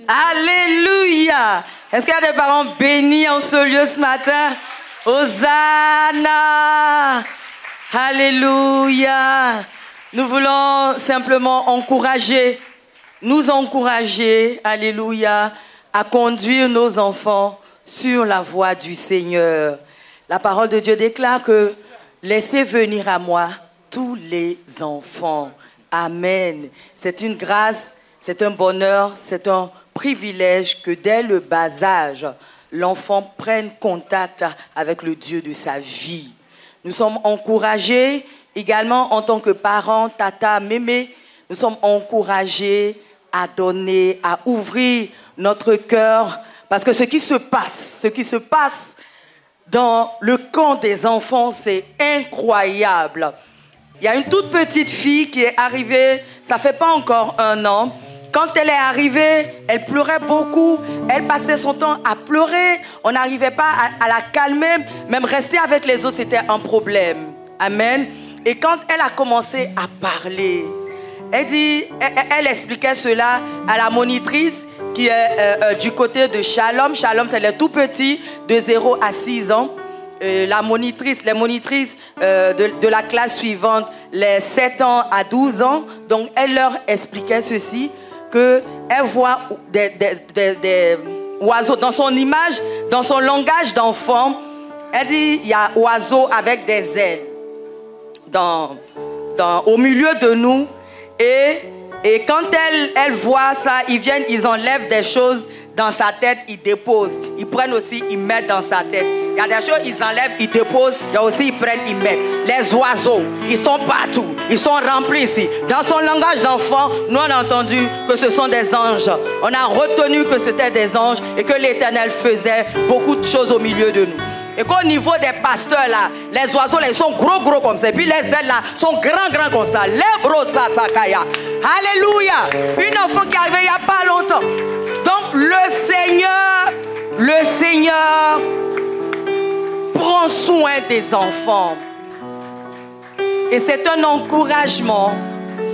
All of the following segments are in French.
Alléluia. Est-ce qu'il y a des parents bénis en ce lieu ce matin? Hosanna. Alléluia. Nous voulons simplement nous encourager, alléluia, à conduire nos enfants sur la voie du Seigneur. La parole de Dieu déclare que laissez venir à moi tous les enfants. Amen. C'est une grâce, c'est un bonheur, c'est un privilège que dès le bas âge, l'enfant prenne contact avec le Dieu de sa vie. Nous sommes encouragés également en tant que parents, tata, mémé, nous sommes encouragés à donner, à ouvrir notre cœur, parce que ce qui se passe dans le camp des enfants, c'est incroyable. Il y a une toute petite fille qui est arrivée, ça fait pas encore 1 an. Quand elle est arrivée, elle pleurait beaucoup. Elle passait son temps à pleurer. On n'arrivait pas à la calmer. Même rester avec les autres, c'était un problème. Amen. Et quand elle a commencé à parler, elle expliquait cela à la monitrice qui est du côté de Shalom. Shalom, c'est les tout petits de 0 à 6 ans. Les monitrices de la classe suivante, les 7 ans à 12 ans. Donc, elle leur expliquait ceci, qu'elle voit des oiseaux dans son image, dans son langage d'enfant. Elle dit, il y a oiseaux avec des ailes au milieu de nous. Et quand elle voit ça, ils viennent, ils enlèvent des choses dans sa tête, ils déposent. Ils prennent aussi, ils mettent dans sa tête. Il y a des choses, ils enlèvent, ils déposent. Il y a aussi, ils prennent, ils mettent. Les oiseaux, ils sont partout. Ils sont remplis ici. Dans son langage d'enfant, nous on a entendu que ce sont des anges. On a retenu que c'était des anges et que l'Éternel faisait beaucoup de choses au milieu de nous. Et qu'au niveau des pasteurs là, les oiseaux là, ils sont gros comme ça. Et puis les ailes là sont grands comme ça. Les brosatakaya. Alléluia. Une enfant qui est arrivée il n'y a pas longtemps. Donc le Seigneur prend soin des enfants. Et c'est un encouragement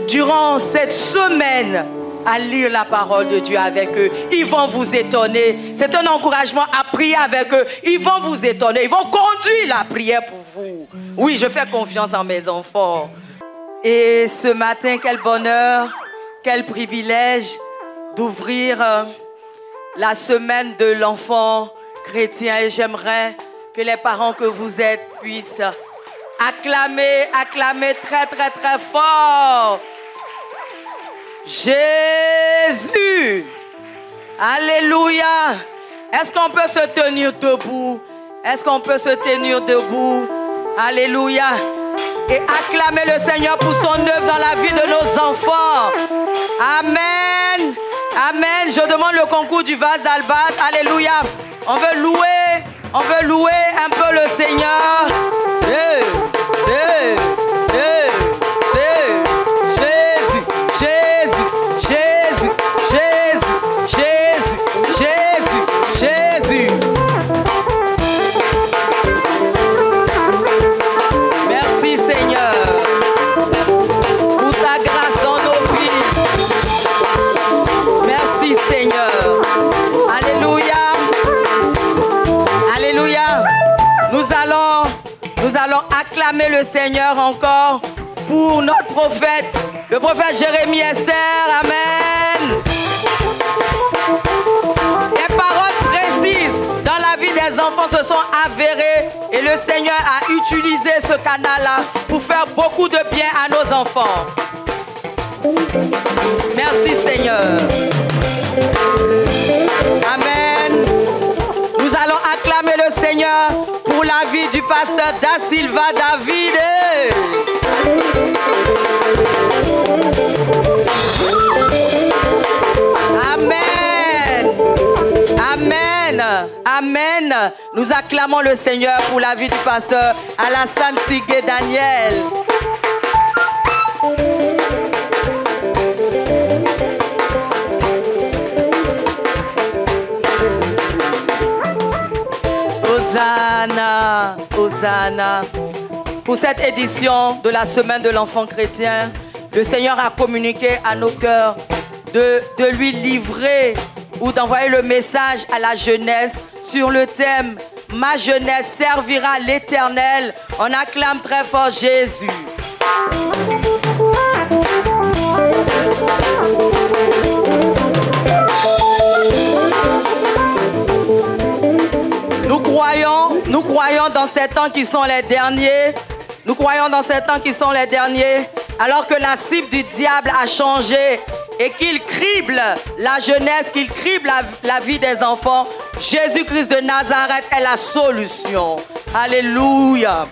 durant cette semaine à lire la parole de Dieu avec eux. Ils vont vous étonner. C'est un encouragement à prier avec eux. Ils vont vous étonner. Ils vont conduire la prière pour vous. Oui, je fais confiance en mes enfants. Et ce matin, quel bonheur, quel privilège d'ouvrir la semaine de l'enfant chrétien. Et j'aimerais que les parents que vous êtes puissent acclamer très fort. Jésus. Alléluia. Est-ce qu'on peut se tenir debout? Est-ce qu'on peut se tenir debout? Alléluia. Et acclamer le Seigneur pour son œuvre dans la vie de nos enfants. Amen. Amen. Je demande le concours du vase d'Albâtre. Alléluia. On veut louer un peu le Seigneur. Jésus. Merci Seigneur pour ta grâce dans nos vies. Merci Seigneur. Alléluia. Alléluia. Nous allons acclamer le Seigneur encore pour notre prophète, le prophète Jérémie Esther. Amen. Les paroles précises dans la vie des enfants se sont avérées et le Seigneur a utilisé ce canal-là pour faire beaucoup de bien à nos enfants. Merci Seigneur. Amen. Nous allons acclamer le Seigneur pour la vie du pasteur Da Silva David. Amen. Amen. Amen. Nous acclamons le Seigneur pour la vie du pasteur Alassane Sigé Daniel. Hosanna, Hosanna. Pour cette édition de la semaine de l'enfant chrétien, le Seigneur a communiqué à nos cœurs de lui livrer ou d'envoyer le message à la jeunesse sur le thème « Ma jeunesse servira l'Éternel ». On acclame très fort Jésus. Nous croyons dans ces temps qui sont les derniers. Nous croyons dans ces temps qui sont les derniers, alors que la cible du diable a changé et qu'il crible la jeunesse, qu'il crible la vie des enfants. Jésus-Christ de Nazareth est la solution. Alléluia.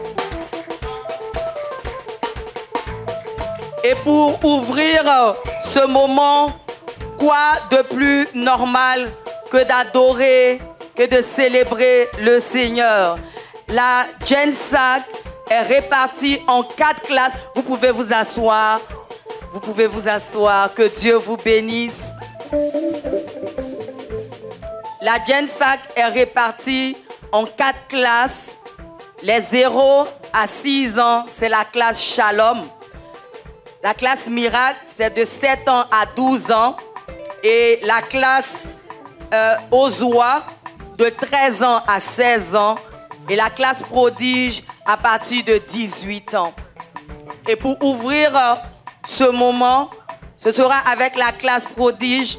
Et pour ouvrir ce moment, quoi de plus normal que d'adorer, que de célébrer le Seigneur? La GenSAC est répartie en 4 classes. Vous pouvez vous asseoir. Vous pouvez vous asseoir. Que Dieu vous bénisse. La GenSAC est répartie en 4 classes. Les 0 à 6 ans, c'est la classe Shalom. La classe Miracle, c'est de 7 ans à 12 ans. Et la classe Ozua, de 13 ans à 16 ans. Et la classe Prodige à partir de 18 ans. Et pour ouvrir ce moment, ce sera avec la classe Prodige.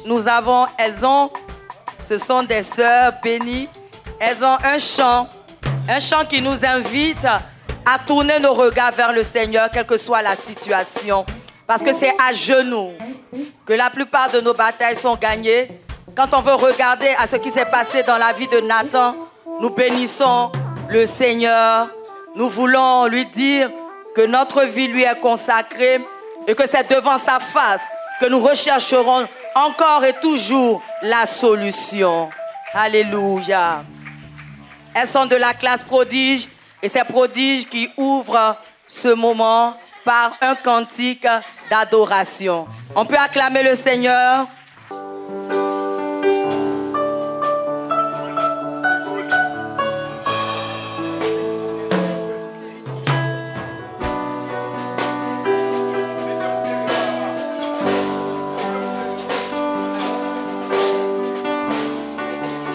Ce sont des sœurs bénies. Elles ont un chant qui nous invite à tourner nos regards vers le Seigneur, quelle que soit la situation. Parce que c'est à genoux que la plupart de nos batailles sont gagnées. Quand on veut regarder à ce qui s'est passé dans la vie de Nathan, nous bénissons le Seigneur. Nous voulons lui dire que notre vie lui est consacrée et que c'est devant sa face que nous rechercherons encore et toujours la solution. Alléluia. Elles sont de la classe Prodige et c'est Prodige qui ouvre ce moment par un cantique d'adoration. On peut acclamer le Seigneur.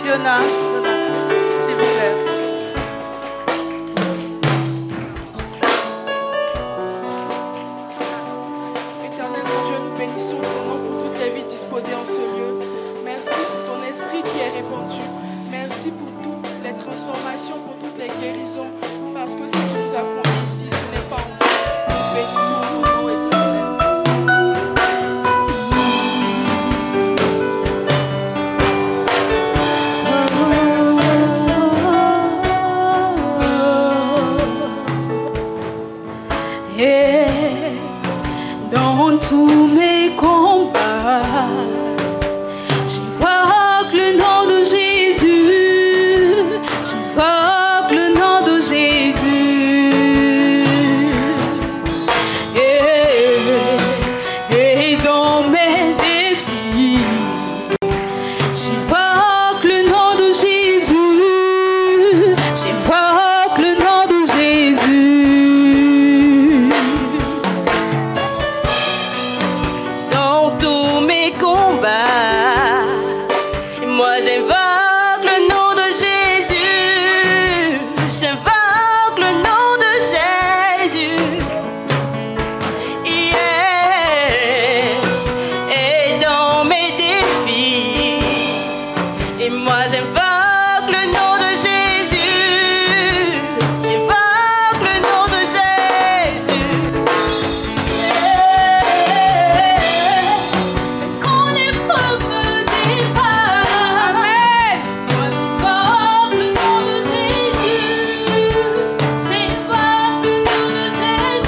Fiona, s'il vous plaît. Éternel mon Dieu, nous bénissons ton nom pour toutes les vies disposées en ce lieu. Merci pour ton esprit qui est répandu. Merci pour toutes les transformations, pour toutes les guérisons. Parce que si tu nous as conduits ici, ce n'est pas en vain. Nous bénissons ton nom éternel. Dans tous mes combats, j'invoque le nom de Jésus, j'invoque le nom de Jésus. Et dans mes défis, j'invoque le nom de Jésus, j'invoque le nom de Jésus. Moi j'invoque le nom de Jésus, j'invoque le nom de Jésus. Yeah. Et dans mes défis, et moi j'invoque le nom de Jésus, j'invoque le nom de Jésus. Yeah. Quand l'épreuve me dépasse, moi j'invoque le nom de Jésus, j'invoque le nom de Jésus.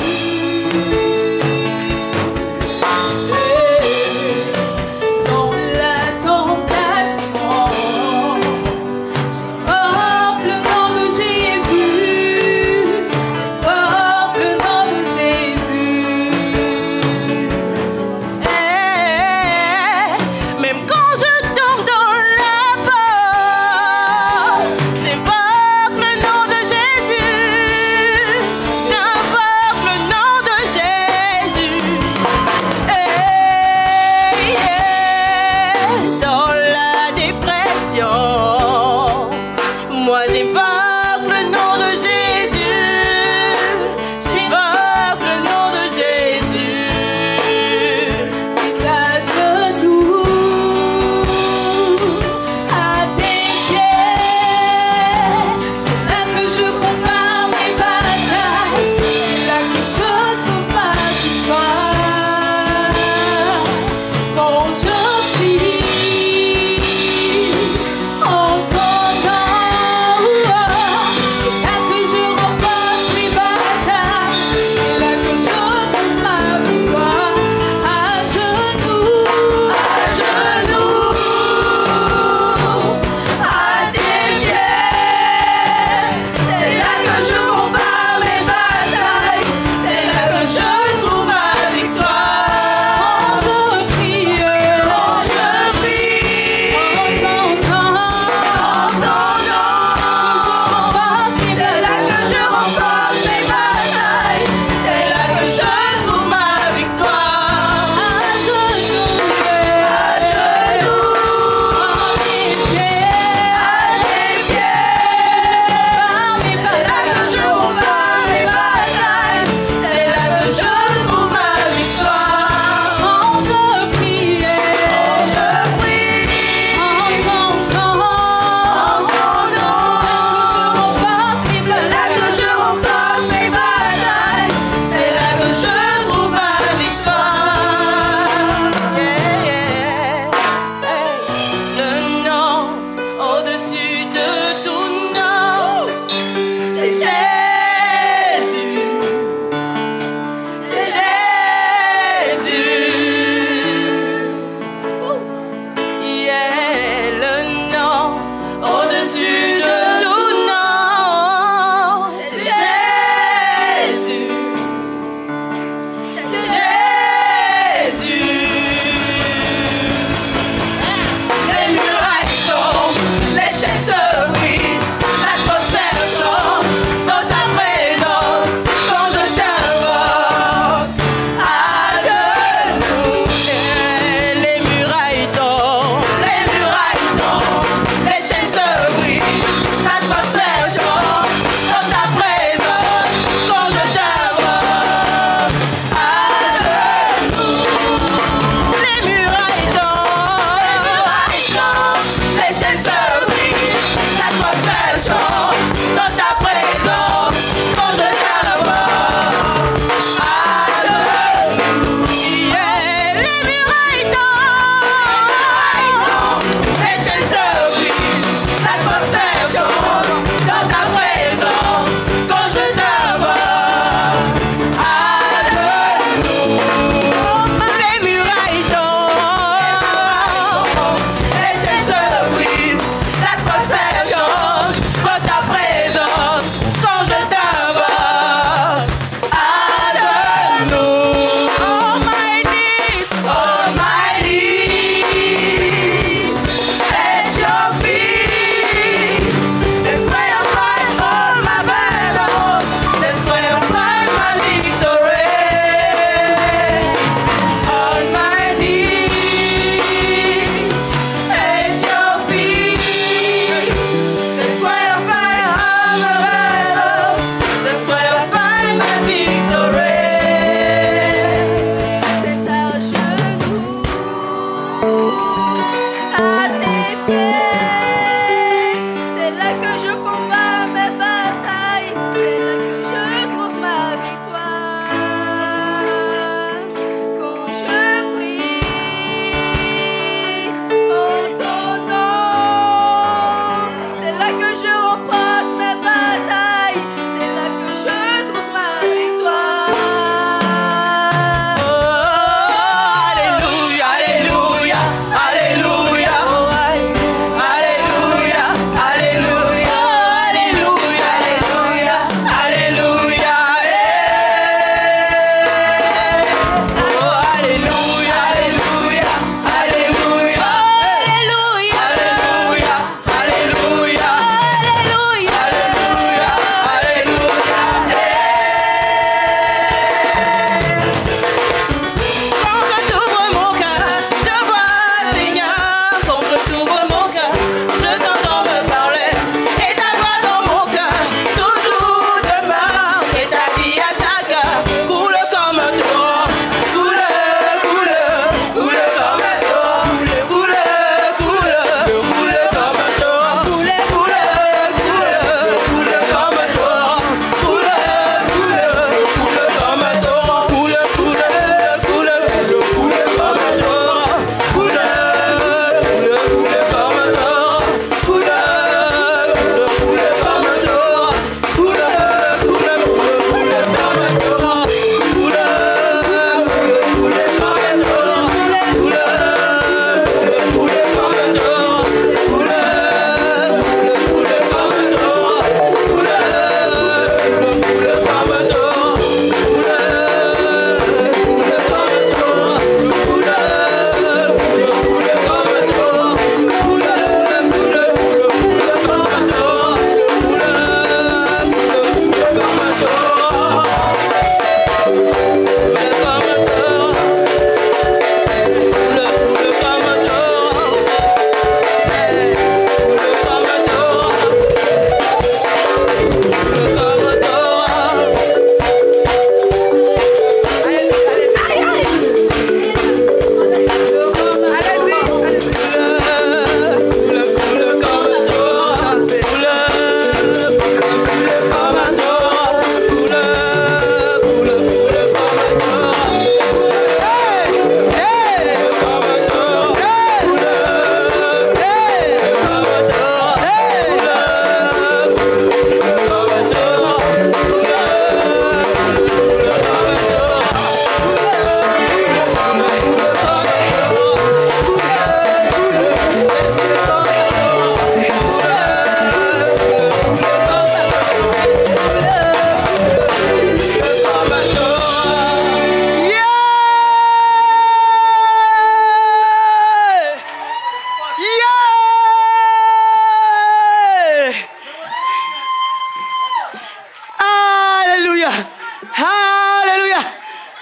Alléluia.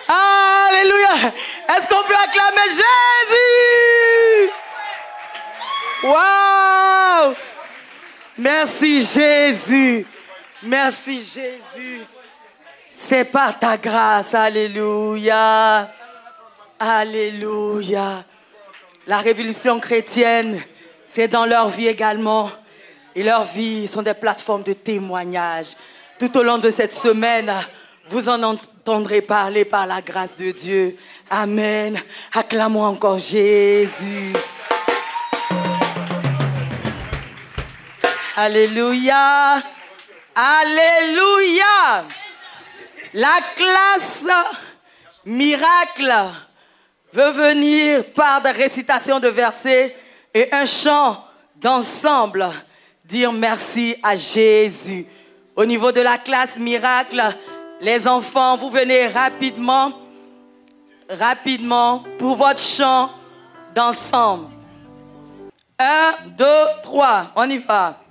Alléluia. Est-ce qu'on peut acclamer Jésus? Wow. Merci Jésus. Merci Jésus. C'est par ta grâce. Alléluia. Alléluia. La révolution chrétienne, c'est dans leur vie également. Et leur vie sont des plateformes de témoignage. Tout au long de cette semaine, vous en entendrez parler par la grâce de Dieu. Amen. Acclamons encore Jésus. Alléluia. Alléluia. La classe miracle veut venir par des récitations de versets et un chant d'ensemble dire merci à Jésus. Au niveau de la classe miracle, les enfants, vous venez rapidement pour votre chant d'ensemble. 1, 2, 3, on y va.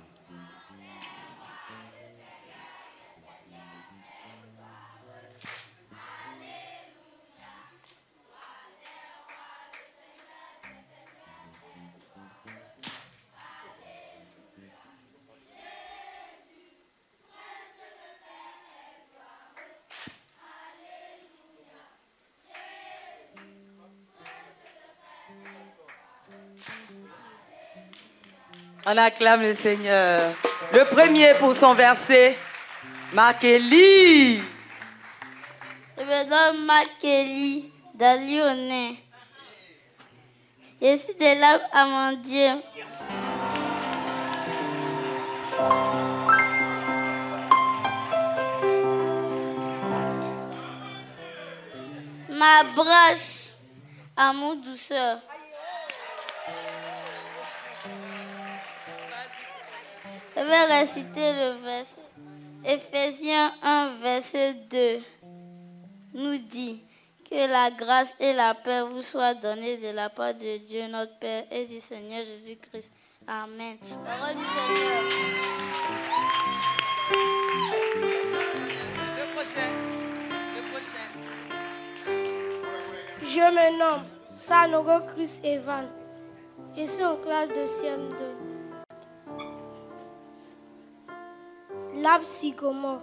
On acclame le Seigneur. Le premier pour son verset, Marc-Élie. Je me nomme Marc-Élie de Lyonnais. Je suis de l'âme à mon Dieu. Ma branche, amour, douceur. Je vais réciter le verset. Éphésiens 1, verset 2 nous dit que la grâce et la paix vous soient données de la part de Dieu notre Père et du Seigneur Jésus-Christ. Amen. Parole du Seigneur. Le prochain. Je me nomme Sanogo Chris Evan. Je suis en classe de CM2. Lab Sycomore.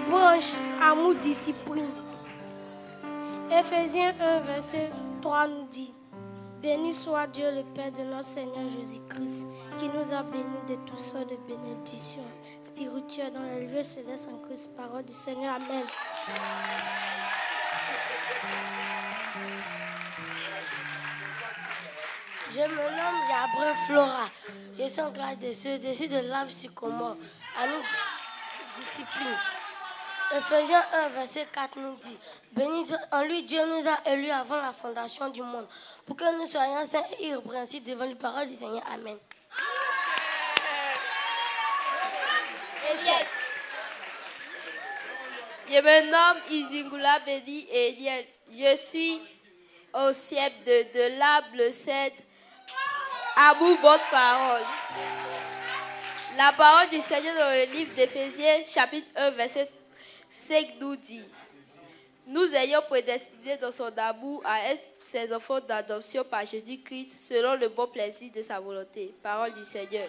Branche, amour, discipline. Éphésiens 1, verset 3 nous dit: béni soit Dieu le Père de notre Seigneur Jésus-Christ, qui nous a bénis de toutes sortes de bénédictions spirituelles dans les lieux célestes en Christ. Parole du Seigneur. Amen. Je me nomme Gabriel Flora. Je suis en classe de ceux de l'Arbre Sycomore. À nous discipline. Éphésiens 1, verset 4 nous dit: béni en lui, Dieu nous a élus avant la fondation du monde, pour que nous soyons saints et irrépréhensibles devant les paroles du Seigneur. Amen. Je me nomme Izingula Bedi Eliel. Je suis au ciel de l'arbre 7. Amour, bonne parole. La parole du Seigneur dans le livre d'Éphésiens, chapitre 1, verset 5 nous dit: nous ayons prédestinés dans son amour à être ses enfants d'adoption par Jésus-Christ selon le bon plaisir de sa volonté. Parole du Seigneur.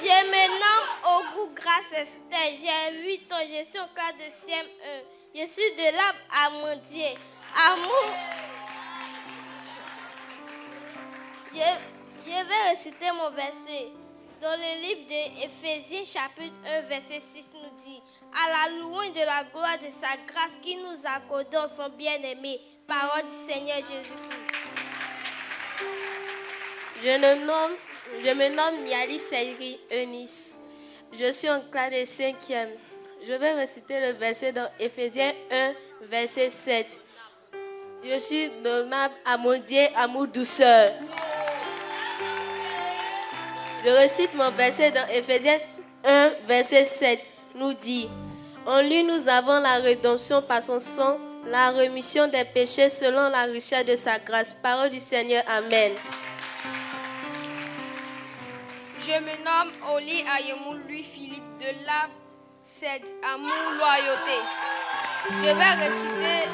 Je me nomme Ogou Grâce Esther. J'ai 8 ans. Je suis en classe de CM1. Je suis de l'Arbre à Mondier. Amour. Je vais réciter mon verset. Dans le livre d'Éphésiens, chapitre 1, verset 6 nous dit: à la louange de la gloire de sa grâce qui nous accorde en son bien-aimé. Parole du Seigneur Jésus-Christ. Je me nomme Niali Seiri Eunice. Je suis en classe de 5e. Je vais réciter le verset dans Éphésiens 1, verset 7. Je suis donnable à mon Dieu, amour, douceur. Je récite mon verset dans Éphésiens 1, verset 7. Nous dit: en lui nous avons la rédemption par son sang, la rémission des péchés selon la richesse de sa grâce. Parole du Seigneur. Amen. Je me nomme Oli Ayemoul Louis-Philippe de l'Arbre 7, Amour, Loyauté. Je vais réciter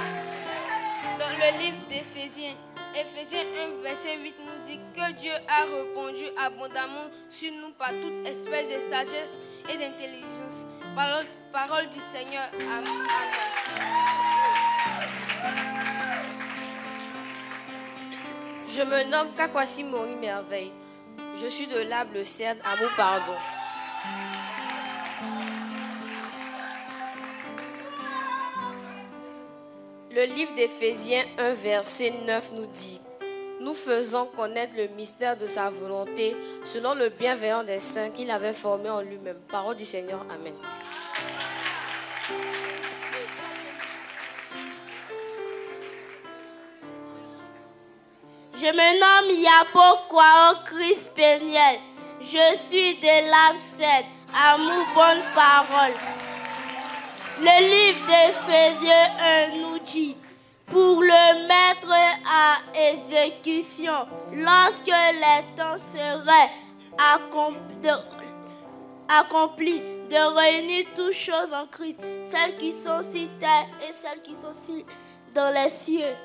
dans le livre d'Éphésiens. Éphésiens 1, verset 8 nous dit que Dieu a répandu abondamment sur nous par toute espèce de sagesse et d'intelligence. Parole du Seigneur. Amen. Je me nomme Kakwasi Mori Merveille. Je suis de l'Arbre Cèdre, Amour, Pardon. Le livre d'Éphésiens 1, verset 9 nous dit: nous faisons connaître le mystère de sa volonté selon le bienveillant des saints qu'il avait formé en lui-même. Parole du Seigneur. Amen. Je me nomme Yapo Kwao Chris Peniel. Je suis de l'Arbre Cèdre, Amour, bonne parole. Le livre d'Éphésiens 1 nous dit: pour le mettre à exécution, lorsque les temps seraient accomplis, de réunir toutes choses en Christ, celles qui sont sur terre et celles qui sont dans les cieux.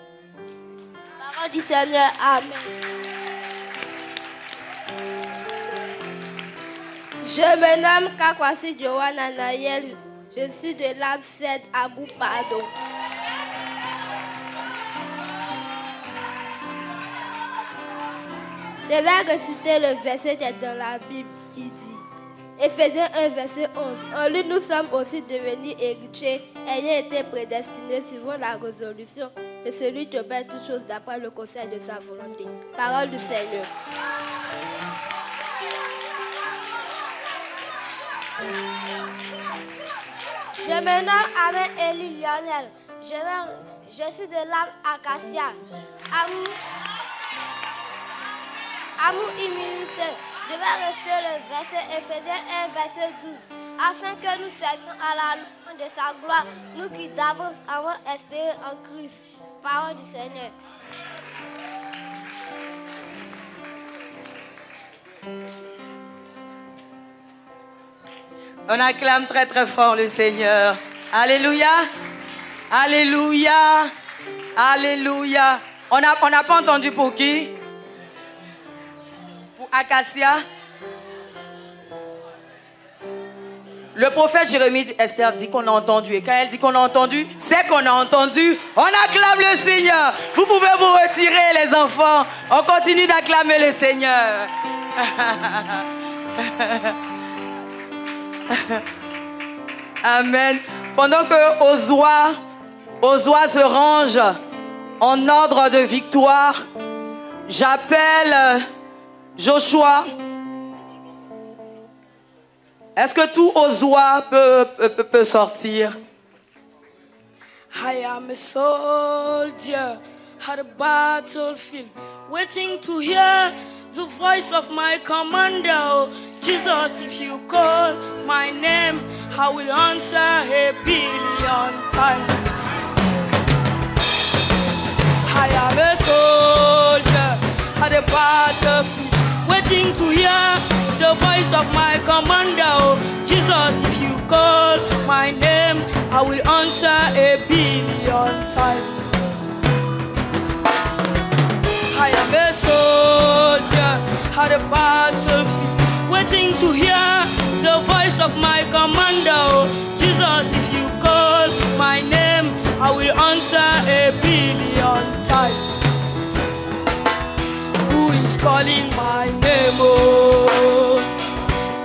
Parole du Seigneur. Amen. Je me nomme Kakwasi Joanna Nayel. Je suis de l'Arbre Cèdre, Amour, Pardon. Je vais réciter le verset qui est dans la Bible qui dit: Éphésiens 1, verset 11. En lui, nous sommes aussi devenus héritiers, ayant été prédestinés suivant la résolution de celui qui opère toutes choses d'après le conseil de sa volonté. Parole du Seigneur. Je me nomme Amen Eli Lionel. Je suis de l'Arbre Acacia. Amour, humilité. Je vais rester le verset Éphésiens 1, verset 12. Afin que nous servions à la louange de sa gloire, nous qui d'avance avons espéré en Christ. Parole du Seigneur. On acclame très très fort le Seigneur. Alléluia. Alléluia. Alléluia. On n'a pas entendu pour qui? Pour Acacia. Le prophète Jérémie Esther dit qu'on a entendu. Et quand elle dit qu'on a entendu, c'est qu'on a entendu. On acclame le Seigneur. Vous pouvez vous retirer les enfants. On continue d'acclamer le Seigneur. Amen. Pendant que Ozwa se range en ordre de victoire, j'appelle Joshua. Est-ce que tout Ozwa peut sortir? I am a soldier at the battlefield, waiting to hear the voice of my commander. Jesus, if you call my name, I will answer 1,000,000,000 times. I am a soldier at the battlefield, waiting to hear the voice of my commander. Jesus, if you call my name, I will answer 1,000,000,000 times. I am a soldier at the battlefield, waiting to hear the voice of my commander. Jesus, if you call my name, I will answer 1,000,000,000 times. Who is calling my name? Oh,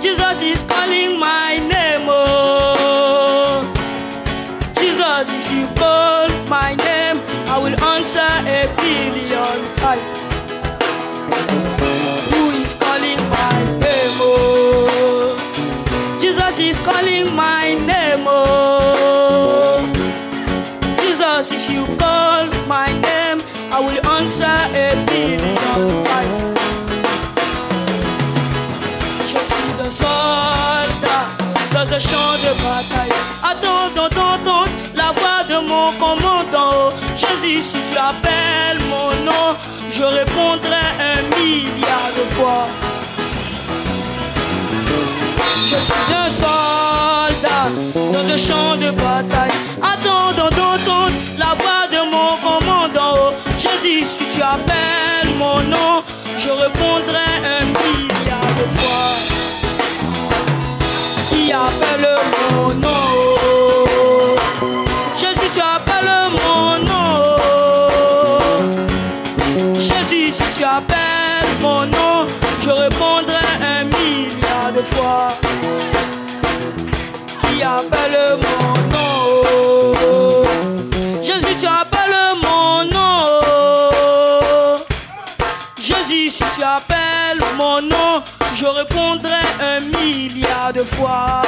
Jesus is calling my name. Oh, Jesus, if you call my name, I will answer 1,000,000,000 times. Who is calling my name? Oh, Jesus is calling my name. Oh, Jesus, if you call my name, I will answer 1,000,000,000 times. Je suis un soldat dans un champ de bataille, attendant d'entendre la voix de mon commandant. Jésus, si tu appelles mon nom, je répondrai 1 milliard de fois. Je suis un soldat dans un champ de bataille, attendant d'entendre la voix de mon commandant. Jésus, si tu appelles mon nom, je répondrai 1 milliard de fois. Qui appelle mon nom? Jésus, tu appelles mon nom. Jésus, si tu appelles mon nom, je répondrai 1 milliard de fois. Qui appelle mon nom? Jésus, tu appelles mon nom. Jésus, si tu appelles mon nom, je répondrai 1 milliard de fois.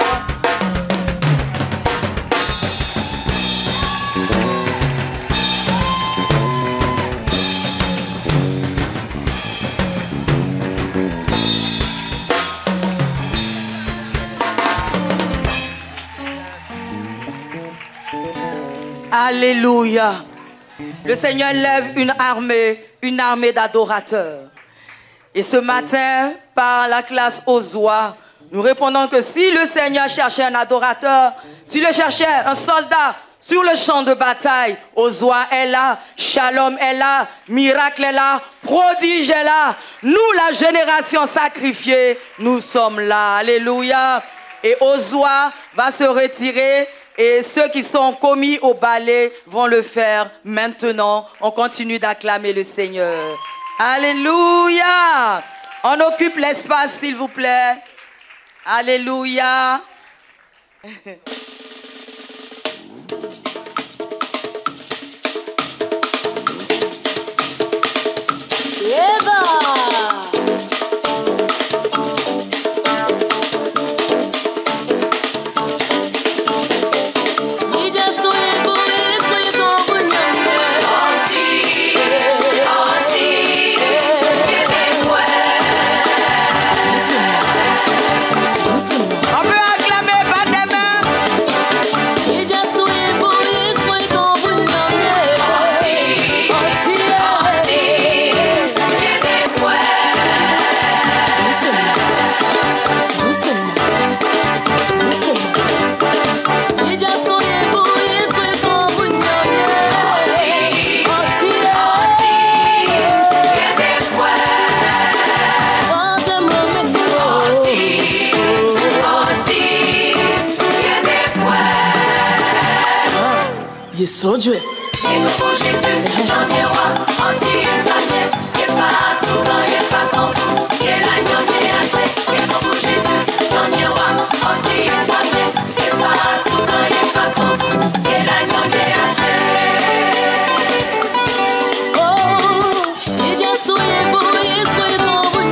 Alléluia. Le Seigneur lève une armée d'adorateurs. Et ce matin, par la classe Ozwa, nous répondons que si le Seigneur cherchait un adorateur, s'il le cherchait un soldat sur le champ de bataille, Ozwa est là, Shalom est là, miracle est là, prodige est là. Nous, la génération sacrifiée, nous sommes là. Alléluia. Et Ozwa va se retirer. Et ceux qui sont commis au ballet vont le faire maintenant. On continue d'acclamer le Seigneur. Alléluia. On occupe l'espace, s'il vous plaît. Alléluia. Son Dieu. Pour Jésus, dans mes rois, anti-infamé, et pas tout blanc, et pas comme vous, et l'agneau est assez. Et pour Jésus, dans mes rois, anti-infamé, et pas tout blanc, et pas comme vous, et l'agneau est assez. Oh, il y a soyez beau, et soyez comme vous,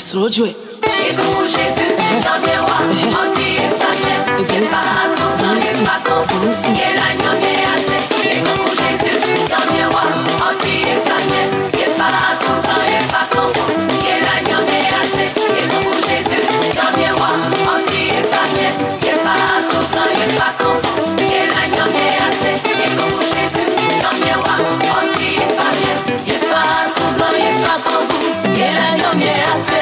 Son Dieu. Et pour Jésus, dans mes rois, anti-infamé, et pas tout blanc, et pas comme vous, et l'agneau est assez. Et pour Jésus, dans mes rois, anti-infamé, et pas tout blanc, et pas comme vous, et l'agneau est assez. Et pour Jésus, dans mes rois, anti-infamé, et pas tout blanc, et pas comme vous, et l'agneau est assez. Et pour Jésus, dans mes rois, anti-infamé, et pas tout blanc, et pas comme vous, et l'agneau est assez.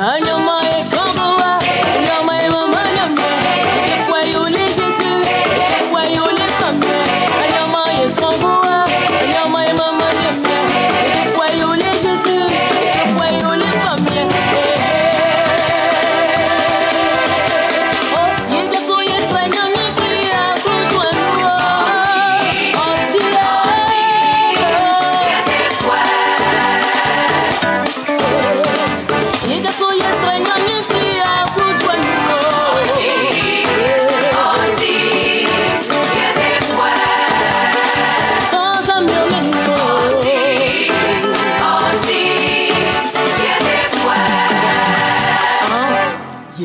I know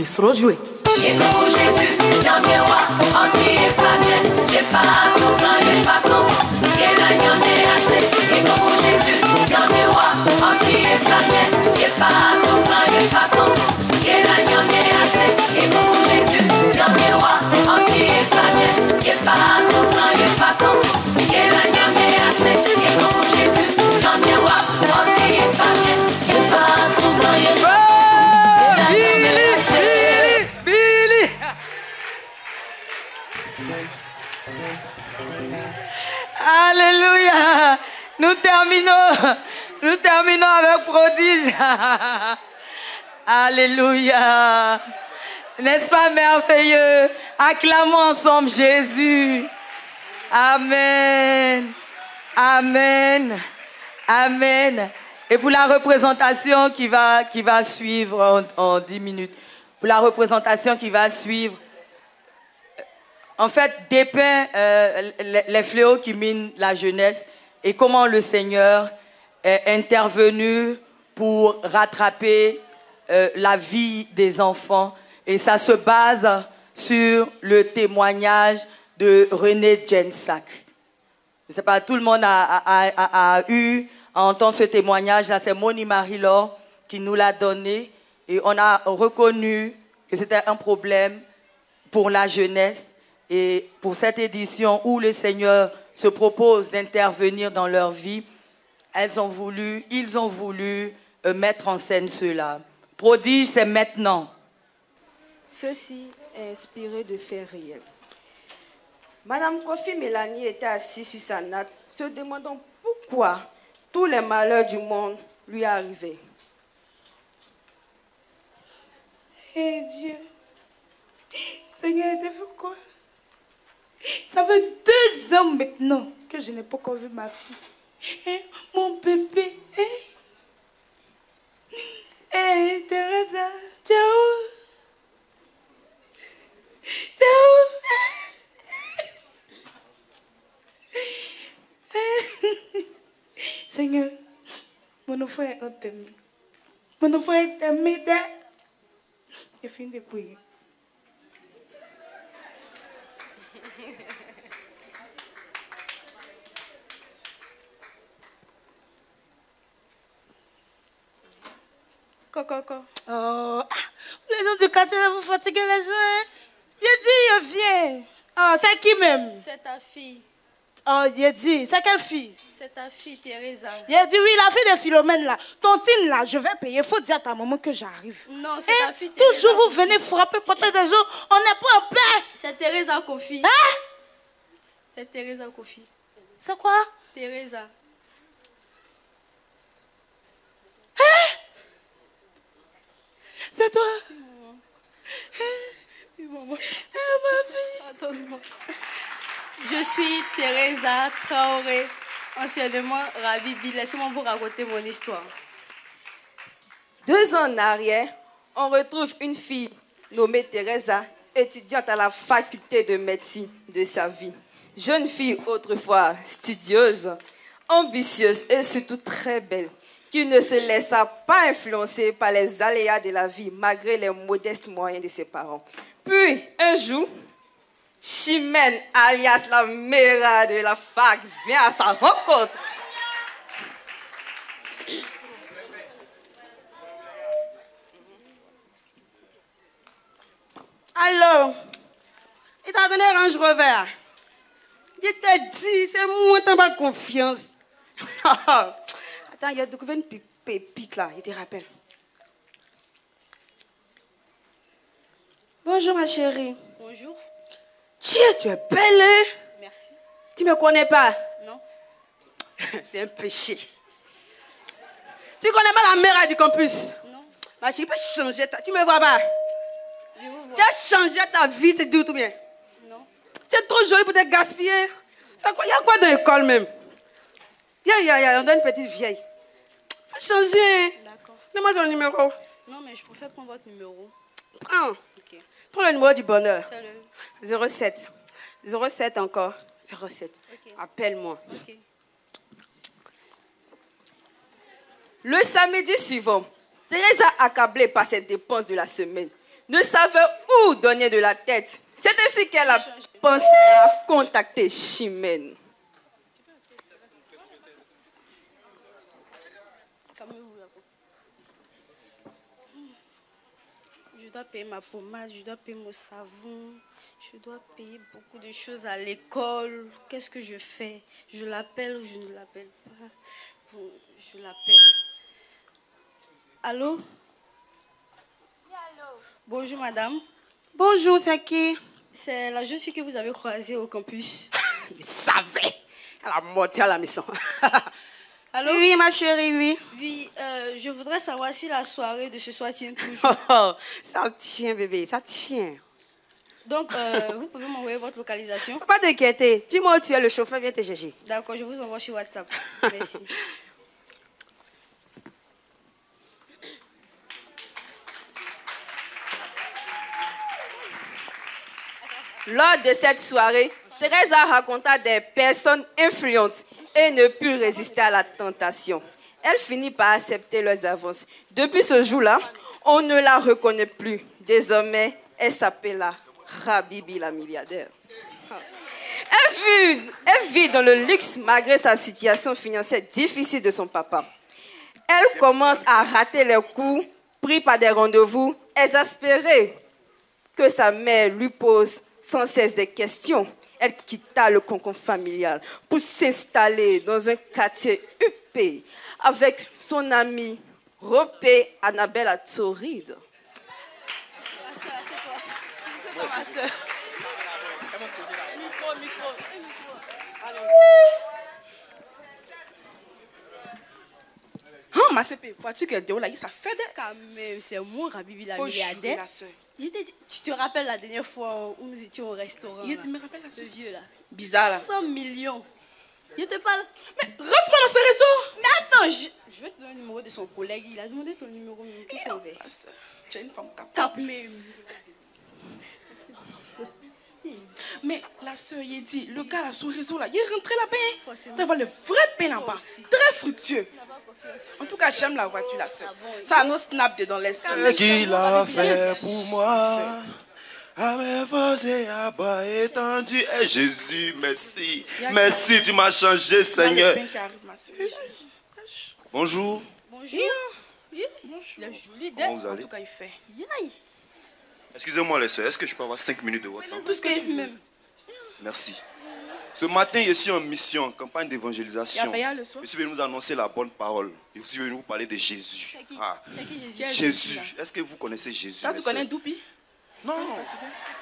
sera joué. Yeko Jésus, nyamye wa, anti efamien, yefa tout blanc, yefa con, yela nyamye ase. Yeko Jésus, nyamye wa, anti efamien, yefa tout blanc, yefa con, yela nyamye ase. Yeko Jésus, nyamye wa, anti efamien, yefa tout blanc, yefa con, yela nyamye ase. Yeko Jésus, nyamye wa, anti efamien, yefa tout blanc, yefa. Alléluia. Nous terminons avec prodige. Alléluia. N'est-ce pas merveilleux? Acclamons ensemble Jésus. Amen. Amen. Amen. Et pour la représentation qui va suivre en 10 minutes, pour la représentation qui va suivre, en fait, dépeint les fléaux qui minent la jeunesse et comment le Seigneur est intervenu pour rattraper la vie des enfants. Et ça se base sur le témoignage de René Gensack. Je ne sais pas, tout le monde a eu à entendre ce témoignage-là. C'est Moni Marie-Laure qui nous l'a donné. Et on a reconnu que c'était un problème pour la jeunesse. Et pour cette édition où le Seigneur se propose d'intervenir dans leur vie, ils ont voulu mettre en scène cela. Prodige, c'est maintenant. Ceci est inspiré de faits réels. Madame Kofi Mélanie était assise sur sa natte, se demandant pourquoi tous les malheurs du monde lui arrivaient. Eh Dieu, Seigneur, pourquoi? Ça fait 2 ans maintenant que je n'ai pas encore vu ma fille. Eh, mon bébé. Eh, Teresa, ciao. Ciao. Seigneur, mon enfant est entamé. Mon enfant est entamé. J'ai fini de prier. Coco. Oh, les gens du quartier, vous fatiguez les gens. Hein? J'ai dit, viens. Oh, c'est qui même? C'est ta fille. Oh, j'ai dit, c'est quelle fille? C'est ta fille, Teresa. J'ai dit, oui, la fille de Philomène là. Tontine là, je vais payer. Il faut dire à ta maman que j'arrive. Non, c'est ta fille, Teresa. Toujours vous venez frapper porter des gens. On n'est pas en paix. C'est Teresa Kofi. Hein? C'est Teresa Kofi. C'est quoi? Teresa. Hein? C'est toi? Maman. Ma fille. Attends-moi. Je suis Teresa Traoré, anciennement Rabibi. Laissez-moi vous raconter mon histoire. 2 ans en arrière, on retrouve une fille nommée Teresa, étudiante à la faculté de médecine de sa vie. Jeune fille autrefois studieuse, ambitieuse et surtout très belle, qui ne se laissa pas influencer par les aléas de la vie malgré les modestes moyens de ses parents. Puis, un jour, Chimène, alias la Mera de la fac, vient à sa rencontre. Alors, il t'a donné un Range Rover. Il t'a dit, c'est moi qui n'ai confiance. Attends, il a découvert une pépite là, il te rappelle. Bonjour ma chérie. Bonjour. Tiens, tu es belle, hein? Merci. Tu ne me connais pas? Non. C'est un péché. Tu connais pas la mère du campus? Non. Ma chérie, tu peux changer ta... Tu me vois pas? Je vous vois. Tu as changé ta vie, tu dis tout bien? Non. Tu es trop jolie pour te gaspiller. Il y a quoi dans l'école même? Il y a, on donne une petite vieille. Faut changer. D'accord. Donne-moi ton numéro. Non, mais je préfère prendre votre numéro. Prends. Ok. Prends le numéro du bonheur. C'est le... 07. 07 encore. 07. Ok. Appelle-moi. Ok. Le samedi suivant, Teresa, accablée par ses dépenses de la semaine, ne savait où donner de la tête. C'est ainsi qu'elle a pensé à contacter Chimène. Je dois payer ma pommade, je dois payer mon savon, je dois payer beaucoup de choses à l'école. Qu'est-ce que je fais? Je l'appelle ou je ne l'appelle pas? Bon, je l'appelle. Allô? Bonjour madame. Bonjour, c'est qui? C'est la jeune fille que vous avez croisée au campus. Je savais. Elle a monté à la maison. Allô? Oui, ma chérie, oui. Oui, je voudrais savoir si la soirée de ce soir tient toujours. Ça tient, bébé, ça tient. Donc, vous pouvez m'envoyer votre localisation? Pas t'inquiéter. Dis-moi où tu es, le chauffeur vient te chercher. D'accord, je vous envoie sur WhatsApp. Merci. Lors de cette soirée, Teresa raconta des personnes influentes et ne put résister à la tentation. Elle finit par accepter leurs avances. Depuis ce jour-là, on ne la reconnaît plus. Désormais, elle s'appela Rabibi la milliardaire. Elle vit dans le luxe malgré sa situation financière difficile de son papa. Elle commence à rater les coups pris par des rendez-vous, exaspérée que sa mère lui pose sans cesse des questions. Elle quitta le cocon familial pour s'installer dans un quartier huppé avec son amie Ropé Annabelle Atsoride. C'est ma soeur. Oh, ma CP, vois-tu que Déo là, ça fait des... Quand même, c'est moi, Rabibi la Faut milliardaire. jouer la soeur. Tu te rappelles la dernière fois où nous étions au restaurant? Il me rappelle la Ce soeur. vieux là. Bizarre là. 100 millions. Je te parle. Mais reprends dans ce réseau. Mais attends, je vais te donner le numéro de son collègue. Il a demandé ton numéro. Qu'est-ce qu'on fait? Tu es une femme capable. Cap même. Mais la soeur, il dit, le gars là, son réseau là, il est rentré là-bas. Tu vois le vrai pain là-bas. Très fructueux. En tout cas, j'aime la voiture, la soeur. Ça a nos snaps dedans les Ce qu'il a fait pour moi, à mes forces et à bas étendu. Eh Jésus, merci. Merci, tu m'as changé, Seigneur. Bonjour. Bonjour. La jolie dame. Comment vous allez? En tout cas, il fait. Excusez-moi les soeurs, est-ce que je peux avoir 5 minutes de votre temps? Tout ce que tu veux. Merci. Ce matin, je suis en mission, campagne d'évangélisation. Je suis venu vous annoncer la bonne parole. Je suis venu vous parler de Jésus. Jésus. Est-ce que vous connaissez Jésus? Ça, tu connais Doupi? Non.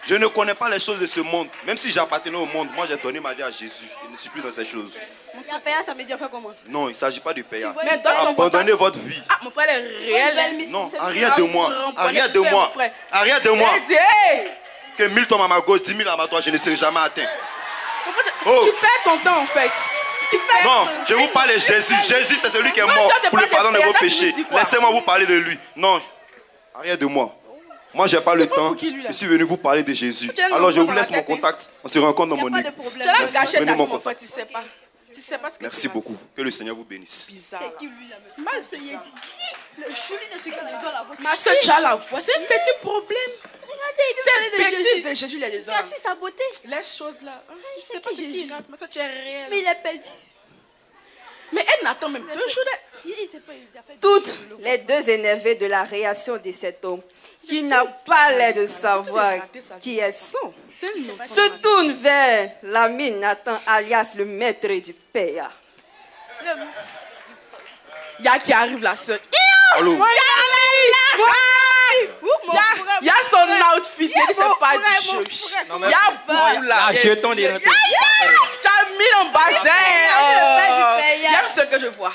Je ne connais pas les choses de ce monde. Même si j'appartenais au monde, moi j'ai donné ma vie à Jésus. Je ne suis plus dans ces choses. La paya, ça me dit enfin comment? Non, il ne s'agit pas de payer. Abandonnez votre vie. Ah, mon frère est réel. Non, arrière de moi. Arrière de moi. Arrière de moi. Que 1000 tombent à ma gauche, 10 000 à ma droite, je ne serai jamais atteint. Tu perds ton temps en fait. Non, je vous parle de Jésus. Jésus, c'est celui qui est mort pour le pardon de vos péchés. Laissez-moi vous parler de lui. Non, arrière de moi. Moi, je n'ai pas le temps. Je suis venu vous parler de Jésus. Alors, je vous laisse mon contact. On se rencontre dans mon église. Tu l'as gâché ta vie, mon frère, tu sais pas. Tu sais pas ce que Merci beaucoup. Que le Seigneur vous bénisse. Bizarre. C'est qui lui là? Mal ce dit. Le joli de ce gars là, il doit la voix. Ma soeur, tu as la voix. C'est un petit problème. Regardez, il bêtise de Jésus, il est dedans. Casse sa beauté. Les choses là. Je sais pas ce qui rate, mais ça, tu es réel. Mais il est perdu. Mais elle n'attend même 2 jours. Toutes les deux énervées de la réaction de cet homme, qui n'a pas l'air de savoir qui elles sont, se tournent vers l'ami Nathan, alias le maître du PA. Il y a qui arrive la soeur. Allô? Il y a son outfit, il dit c'est pas du jeu. Il y a beau là. Ah, jeton des Tu as mis en bassin. Il y a ce que je vois.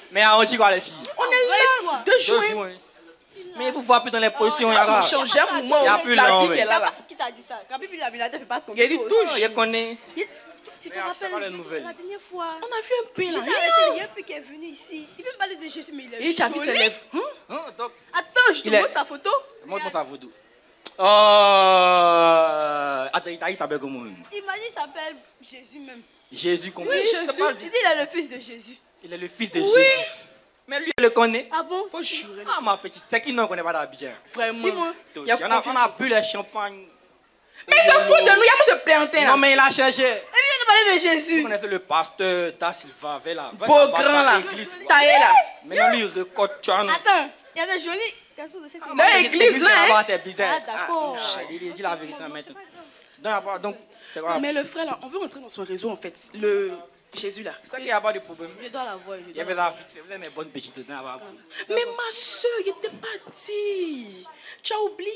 Mais on dit quoi les filles? On est là, 2 juin. Mais vous voyez plus dans les positions. Il y a changé un moment. Il n'y a plus la là. vie qui est là. Qui t'a dit ça? Rabibi la milliardaire ne peut pas tomber. Il touche. Je connais. Tu te rappelles la dernière fois? On a vu un peu là. Il y a un peu qui est venu ici. Il veut me parler de Jésus, mais il est Et tu as vu ses lèvres. Attends, je te montre sa photo. Montre-moi sa photo. Attends, il s'appelle comment? Il m'a dit qu'il s'appelle Jésus même. Jésus comment? Oui, Jésus. Il dit qu'il est le fils de Jésus. Il est le fils de Jésus. Mais lui, il le connaît. Ah bon? Faut jurer. Ah, ma petite, c'est qui ne connaît pas d'Abidjan? Vraiment. Dis-moi. On a bu les champagnes. Mais il se fout de nous, il y a se planter là. Non, mais il a cherché. Et puis il a parlé de Jésus. Vous connaissez le pasteur Da Silva, là. Beau grand là. Taillé là. Maintenant, lui, il récolte. Attends, il y a des jolis garçons de cette église. L'église là, c'est bizarre. Ah, d'accord. Il dit la vérité maintenant. Donc, c'est quoi? Mais le frère là, on veut rentrer dans son réseau en fait. Le Jésus là. C'est ça qu'il n'y a pas de problème. Je dois la voir. Il y avait la vite, vous avez mes bonnes petites dedans. Mais ma soeur, il était pas dit. Tu as oublié?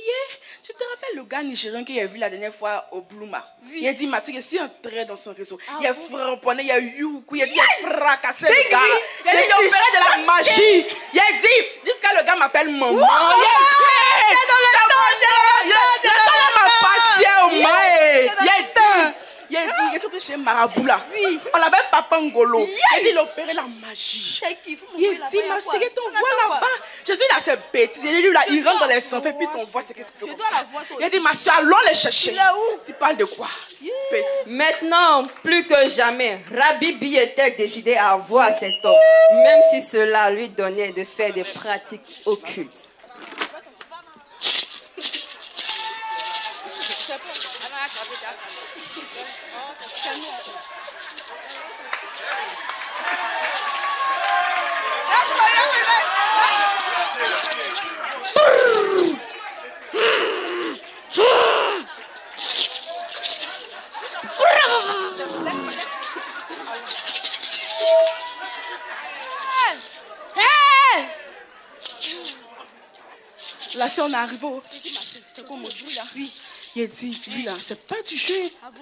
Tu te rappelles le gars nigérien qu'il a vu la dernière fois au Bluma? Oui. Il a dit, ma soeur, je suis entré dans son réseau. Il a framponné, il a youkou, il a dit, il a fracassé le gars. Il a dit, il a opéré de la magie. Il a dit, jusqu'à le gars m'appelle maman. Il a dit, dans le temps, il a dit, il est sorti chez Marabout là. Oui. On l'appelle Papa Ngolo. Il a dit, il a opéré la magie. Il a dit, ma soeur, il t'envoie là-bas. Jésus, il a ses bêtises. Il dit, là, il rentre dans les enfants, puis t'envoie ce qu'il te fait comme ça. Il a dit, ma soeur, allons les chercher. Tu parles de quoi? Maintenant, plus que jamais, Rabbi Bi était décidé à avoir cet homme, même si cela lui donnait de faire des pratiques occultes. Là, si on est arrivé, c'est quoi mon bruit là? Oui. Il a dit, lui là, c'est pas du jeu.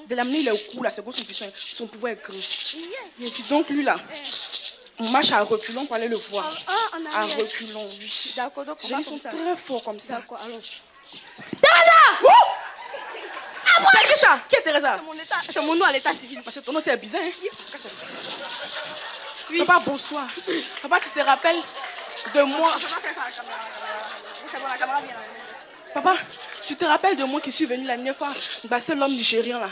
De l'amener, il est au cou là, c'est quoi son pouvoir est grand. Il a dit, donc lui là, on marche à reculons pour aller le voir. À reculons, oui. D'accord, donc on va comme ça. Très fort comme ça. D'accord, allons. Teresa! Ah, qui ça? Qui est Teresa? C'est mon nom à l'état civil. Parce que ton nom c'est bizarre. Hein? Oui. Papa, bonsoir. Papa, tu te rappelles de moi? Papa, tu te rappelles de moi qui suis venue la dernière fois? Bah, c'est l'homme nigérien là.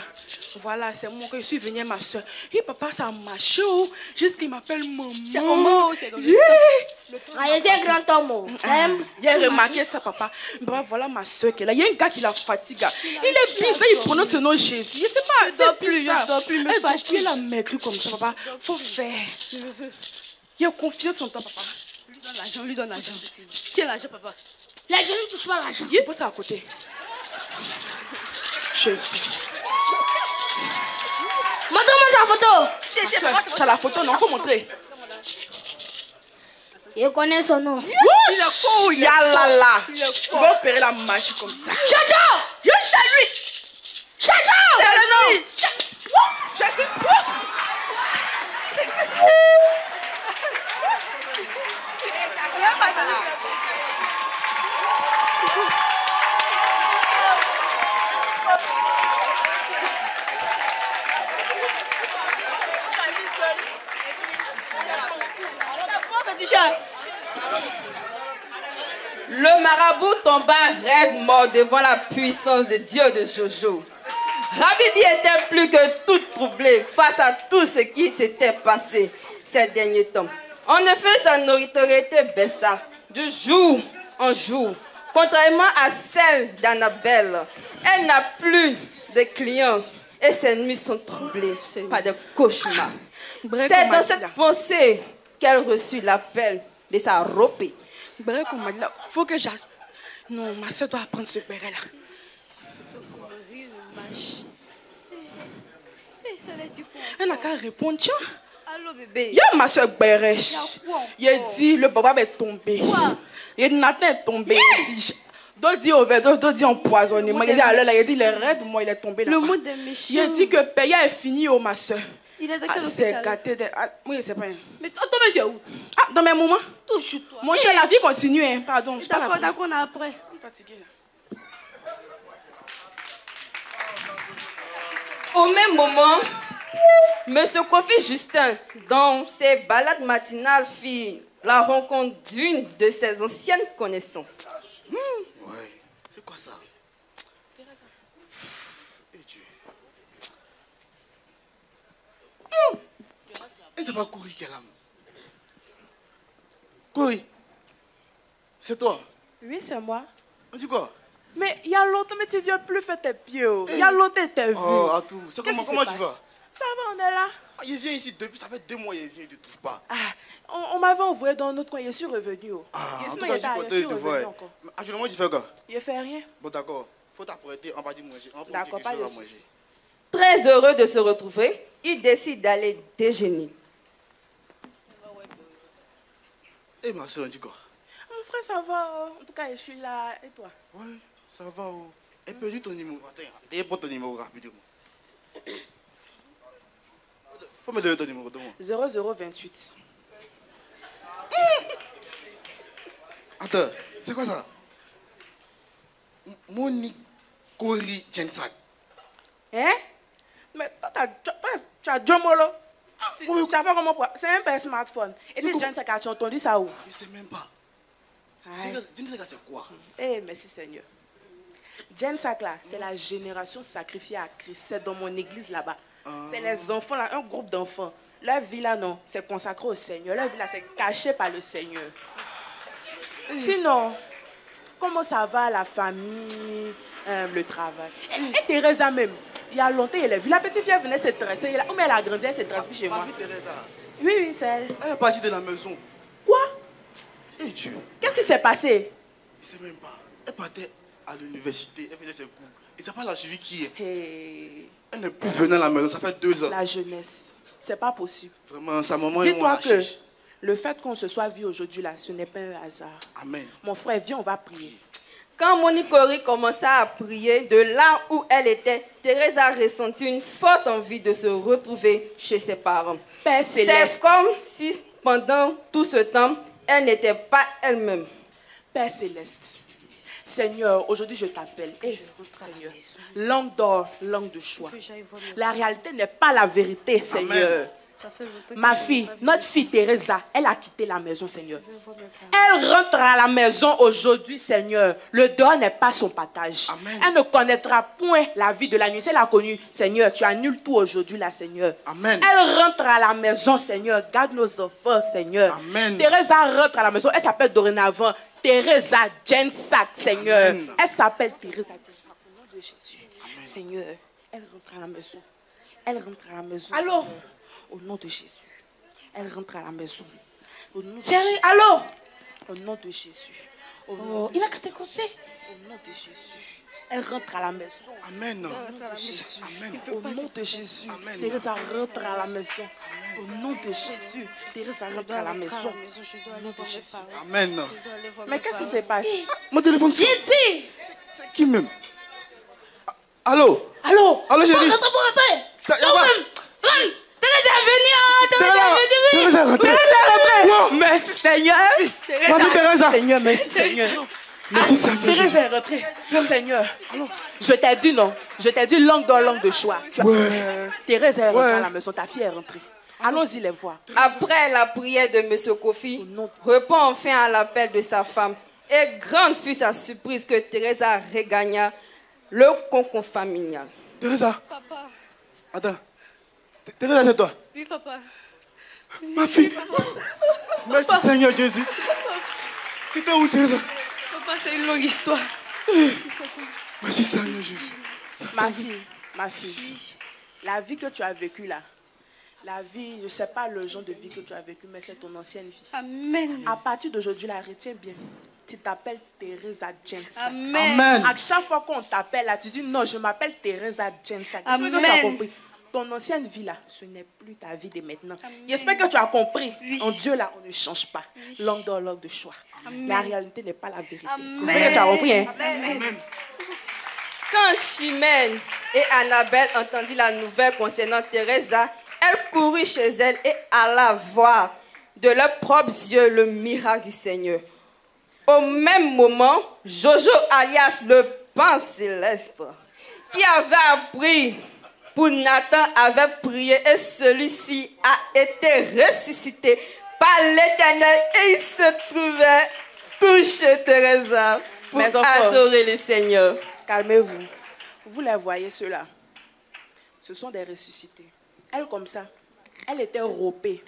Voilà, c'est moi que je suis venue, ma soeur. Et papa, ça a marché. Juste qu'il m'appelle maman. C'est maman. C'est un grand homme. Il a remarqué ça, papa. Bah, voilà ma soeur qui est là. Il y a un gars qui la fatigue. Il est bizarre, il prononce le nom Jésus. Je sais pas, c'est bizarre. Elle doit tuer la maigre comme ça, papa. Faut faire. Il a confiance en toi, papa. Lui donne l'argent, lui donne l'argent. Tiens l'argent, papa. L'argent ne touche pas l'argent. Il pose ça à côté. Jésus. Montre-moi sa photo. Tu as la photo, non? Faut montrer. Je connais son nom. Il est fou, yalala. Il va opérer la magie comme ça. Chacho! C'est lui. Chacho! C'est le nom. Le marabout tomba raide mort devant la puissance de Dieu de Jojo. Rabbi Bi était plus que tout troublé face à tout ce qui s'était passé ces derniers temps. En effet, sa notoriété baissa de jour en jour. Contrairement à celle d'Annabelle, elle n'a plus de clients et ses nuits sont troublées par des cauchemars. C'est dans cette pensée qu'elle reçut l'appel de sa robe. Bref, comme il faut que j'aille. Non, ma soeur doit apprendre ce béret là. Elle n'a qu'à répondre, tiens. Allô bébé. Il y a ma soeur béret. Il a dit le baba est tombé. Il dit Nathan est tombé. D'autres disent overdose, d'autres disent empoisonnement. Il a dit il est raide, moi il est tombé là. Le monde est méchant. Il a dit que Paya est fini, oh ma soeur. Il est dans quel c'est hôpital? gâté de... oui, c'est pas... Mais toi, tu es où? Ah, dans mes moments. Touche-toi. Mon cher, la vie continue, hein. Pardon. D'accord, on a après. Au même moment, M. Kofi Justin, dans ses balades matinales, fit la rencontre d'une de ses anciennes connaissances. Ouais, c'est quoi ça? Et c'est pas courir qu'elle a. Quoi? C'est toi? Oui, c'est moi. On dit quoi? Mais il y a longtemps, mais tu viens plus faire tes pieds. Il y a longtemps, tu t'es vu. Oh, Atou, comment tu vas? Ça va, on est là. Il vient ici depuis, ça fait 2 mois, il vient, il ne trouve pas. On m'avait envoyé dans notre coin, je suis revenu. En tout cas, je suis content de te voir. Actuellement, tu fais quoi? Je fais rien. Bon, d'accord. Faut t'apprêter, on va dire manger. D'accord, pas de manger. Très heureux de se retrouver, il décide d'aller déjeuner. Et ma soeur, on dit quoi? Mon frère, ça va. En tout cas, je suis là. Et toi? Oui, ça va. Et perdu ton numéro. Attends, pas ton numéro rapidement. Faut me donner ton numéro de moi. 0028. Attends, c'est quoi ça? Monique Kori Jensak. Hein? Mais toi, tu as Jomolo. Tu as fait comment? C'est un smartphone. Et les gens, tu as entendu ça où? Je ne sais même pas. Jensak, c'est quoi? Eh, merci Seigneur. Jensak, là, c'est la génération sacrifiée à Christ. C'est dans mon église là-bas. C'est les enfants, là, un groupe d'enfants. Leur vie là, non, c'est consacré au Seigneur. Leur vie là, c'est caché par le Seigneur. Sinon, comment ça va la famille, le travail? Et Teresa même, il y a longtemps, elle est venue. La petite fille venait se dresser. Où elle a grandi, elle s'est dressée chez moi. Ma fille Teresa. Oui, c'est elle. Elle est partie de la maison. Quoi? Et Dieu. Qu'est-ce qui s'est passé? Je ne sais même pas. Elle partait à l'université, elle faisait ses cours. Et c'est pas la suivi qui est. Elle n'est plus venue à la maison, ça fait 2 ans. La jeunesse, c'est pas possible. Vraiment, sa maman et moi Dis-toi la que cherche. le fait qu'on se soit vu aujourd'hui là, ce n'est pas un hasard. Amen. Mon frère, viens, on va prier. Quand Monique Kori commença à prier, de là où elle était, Thérèse a ressenti une forte envie de se retrouver chez ses parents. Père céleste. C'est comme si pendant tout ce temps, elle n'était pas elle-même. Père céleste, Seigneur, aujourd'hui je t'appelle. Seigneur, langue d'or, langue de choix. La réalité n'est pas la vérité, Seigneur. Ma fille, notre fille Teresa, elle a quitté la maison, Seigneur. Elle rentre à la maison aujourd'hui, Seigneur. Le dehors n'est pas son partage. Elle ne connaîtra point la vie de la nuit. Si elle a connu, Seigneur, tu annules tout aujourd'hui, là, Seigneur. Amen. Elle rentre à la maison, Seigneur. Garde nos enfants, Seigneur. Amen. Teresa rentre à la maison. Elle s'appelle dorénavant Teresa Jensak, Seigneur. Amen. Elle s'appelle Teresa Jensak. Au nom de Jésus. Amen. Seigneur, elle rentre à la maison. Elle rentre à la maison. Allô? Seigneur. Au nom de Jésus. Elle rentre à la maison. Chérie, allô? Au nom de Jésus. Il a qu'à te coucher. Au nom de Jésus. Elle rentre à la maison. Amen. Amen. Au nom de Jésus. Teresa rentre à la maison. Au nom de Jésus. Teresa rentre à la maison. Au nom de Jésus. Amen. Mais qu'est-ce qui se passe? Mon téléphone sonne. Yeti! C'est qui même? Allô? Allô? Allô, chérie? Faut rentrer. Toi-même. Thérèse est venue, Thérèse est venue, oui. Thérèse est rentrée. Thérèse est rentrée. Wow. Merci Seigneur. Ma fille Teresa. Seigneur, merci Seigneur. Merci Seigneur. Thérèse est rentrée. Seigneur. Je t'ai dit non. Je t'ai dit langue dans langue de choix. Thérèse est rentrée à la maison. Ta fille est rentrée. Allons-y les voir. Après la prière de M. Kofi, répond enfin à l'appel de sa femme. Et grande fut sa surprise que Teresa regagna le cocon familial. Teresa. Papa. Attends. Teresa, c'est toi? Oui, papa. Ma fille. Merci Seigneur Jésus. Tu étais où, Teresa? Papa, c'est une longue histoire. Merci Seigneur Jésus. Ma fille, la vie que tu as vécue là, la vie, je ne sais pas le genre de vie que tu as vécu, mais c'est ton ancienne vie. Amen. À partir d'aujourd'hui, là, retiens bien. Tu t'appelles Teresa Jensak. Amen. À chaque fois qu'on t'appelle là, tu dis non, je m'appelle Teresa Jensak. Amen. Tu as compris. Ton ancienne vie là, ce n'est plus ta vie de maintenant. J'espère que tu as compris. Oui. En Dieu là, on ne change pas. Oui. Langue dans langue de choix. Amen. La réalité n'est pas la vérité. J'espère que tu as compris. Hein? Amen. Quand Chimène et Annabelle entendirent la nouvelle concernant Teresa, elle courut chez elle et alla voir de leurs propres yeux le miracle du Seigneur. Au même moment, Jojo, alias le pain céleste, qui avait appris pour Nathan, avait prié et celui-ci a été ressuscité par l'Éternel et il se trouvait tout chez Teresa pour adorer le Seigneur. Calmez-vous. Vous les voyez ceux-là. Ce sont des ressuscités. Elle comme ça, elle était ropée.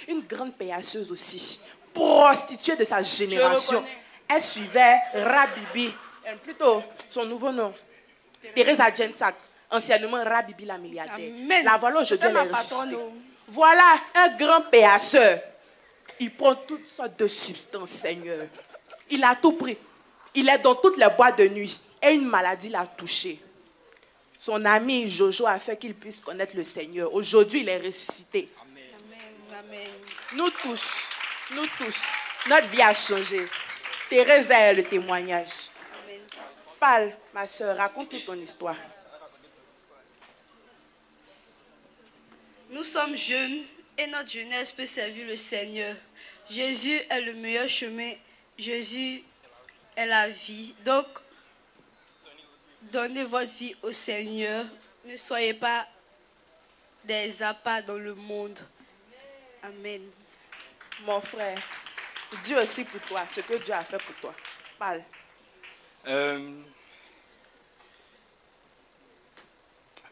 Une grande paillasseuse aussi. prostituée de sa génération. Elle suivait Rabibi, plutôt son nouveau nom, Teresa Jensak, anciennement Rabibi la milliardaire. Amen. La voilà aujourd'hui, elle est ressuscitée. Voilà un grand péasseur. Il prend toutes sortes de substances, Seigneur. Il a tout pris. Il est dans toutes les boîtes de nuit. Et une maladie l'a touché. Son ami Jojo a fait qu'il puisse connaître le Seigneur. Aujourd'hui, il est ressuscité. Amen. Amen. Nous tous, notre vie a changé. Thérèse est le témoignage. Amen. Parle, ma soeur, raconte toute ton histoire. Nous sommes jeunes et notre jeunesse peut servir le Seigneur. Jésus est le meilleur chemin. Jésus est la vie. Donc, donnez votre vie au Seigneur. Ne soyez pas des appâts dans le monde. Amen. Mon frère, Dieu aussi pour toi, ce que Dieu a fait pour toi. Parle.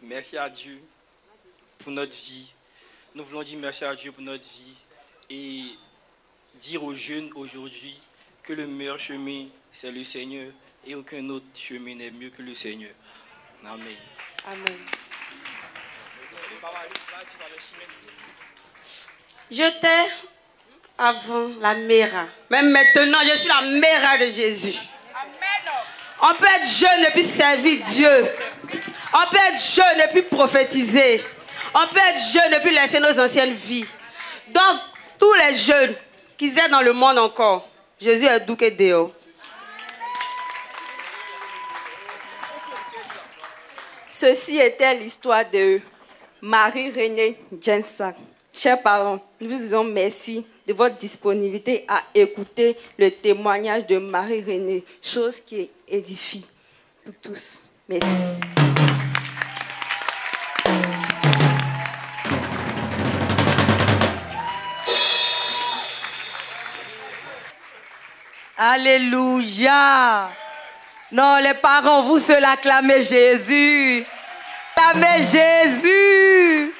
Merci à Dieu pour notre vie. Nous voulons dire merci à Dieu pour notre vie et dire aux jeunes aujourd'hui que le meilleur chemin, c'est le Seigneur et aucun autre chemin n'est mieux que le Seigneur. Amen. Amen. J'étais avant la Méra. Même maintenant, je suis la Méra de Jésus. On peut être jeune et puis servir Dieu. On peut être jeune et puis prophétiser. On peut être jeune et puis laisser nos anciennes vies. Donc, tous les jeunes qui sont dans le monde encore, Jésus est doux que Déo. Ceci était l'histoire de Marie-Renée Jensak. Chers parents, nous vous disons merci de votre disponibilité à écouter le témoignage de Marie-Renée, chose qui édifie pour tous. Merci. Alléluia. Non, les parents, vous seul acclamez Jésus. Acclamez Jésus.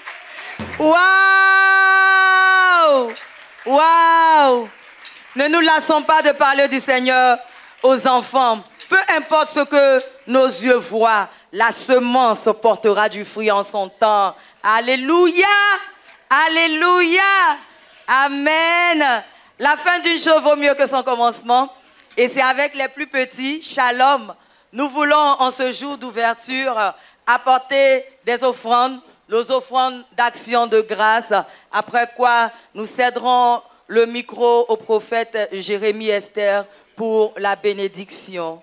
Waouh! Waouh! Ne nous lassons pas de parler du Seigneur aux enfants. Peu importe ce que nos yeux voient, la semence portera du fruit en son temps. Alléluia! Alléluia! Amen! La fin d'une chose vaut mieux que son commencement. Et c'est avec les plus petits, Shalom. Nous voulons en ce jour d'ouverture apporter des offrandes, nos offrandes d'action de grâce, après quoi nous céderons le micro au prophète Jérémie Esther pour la bénédiction.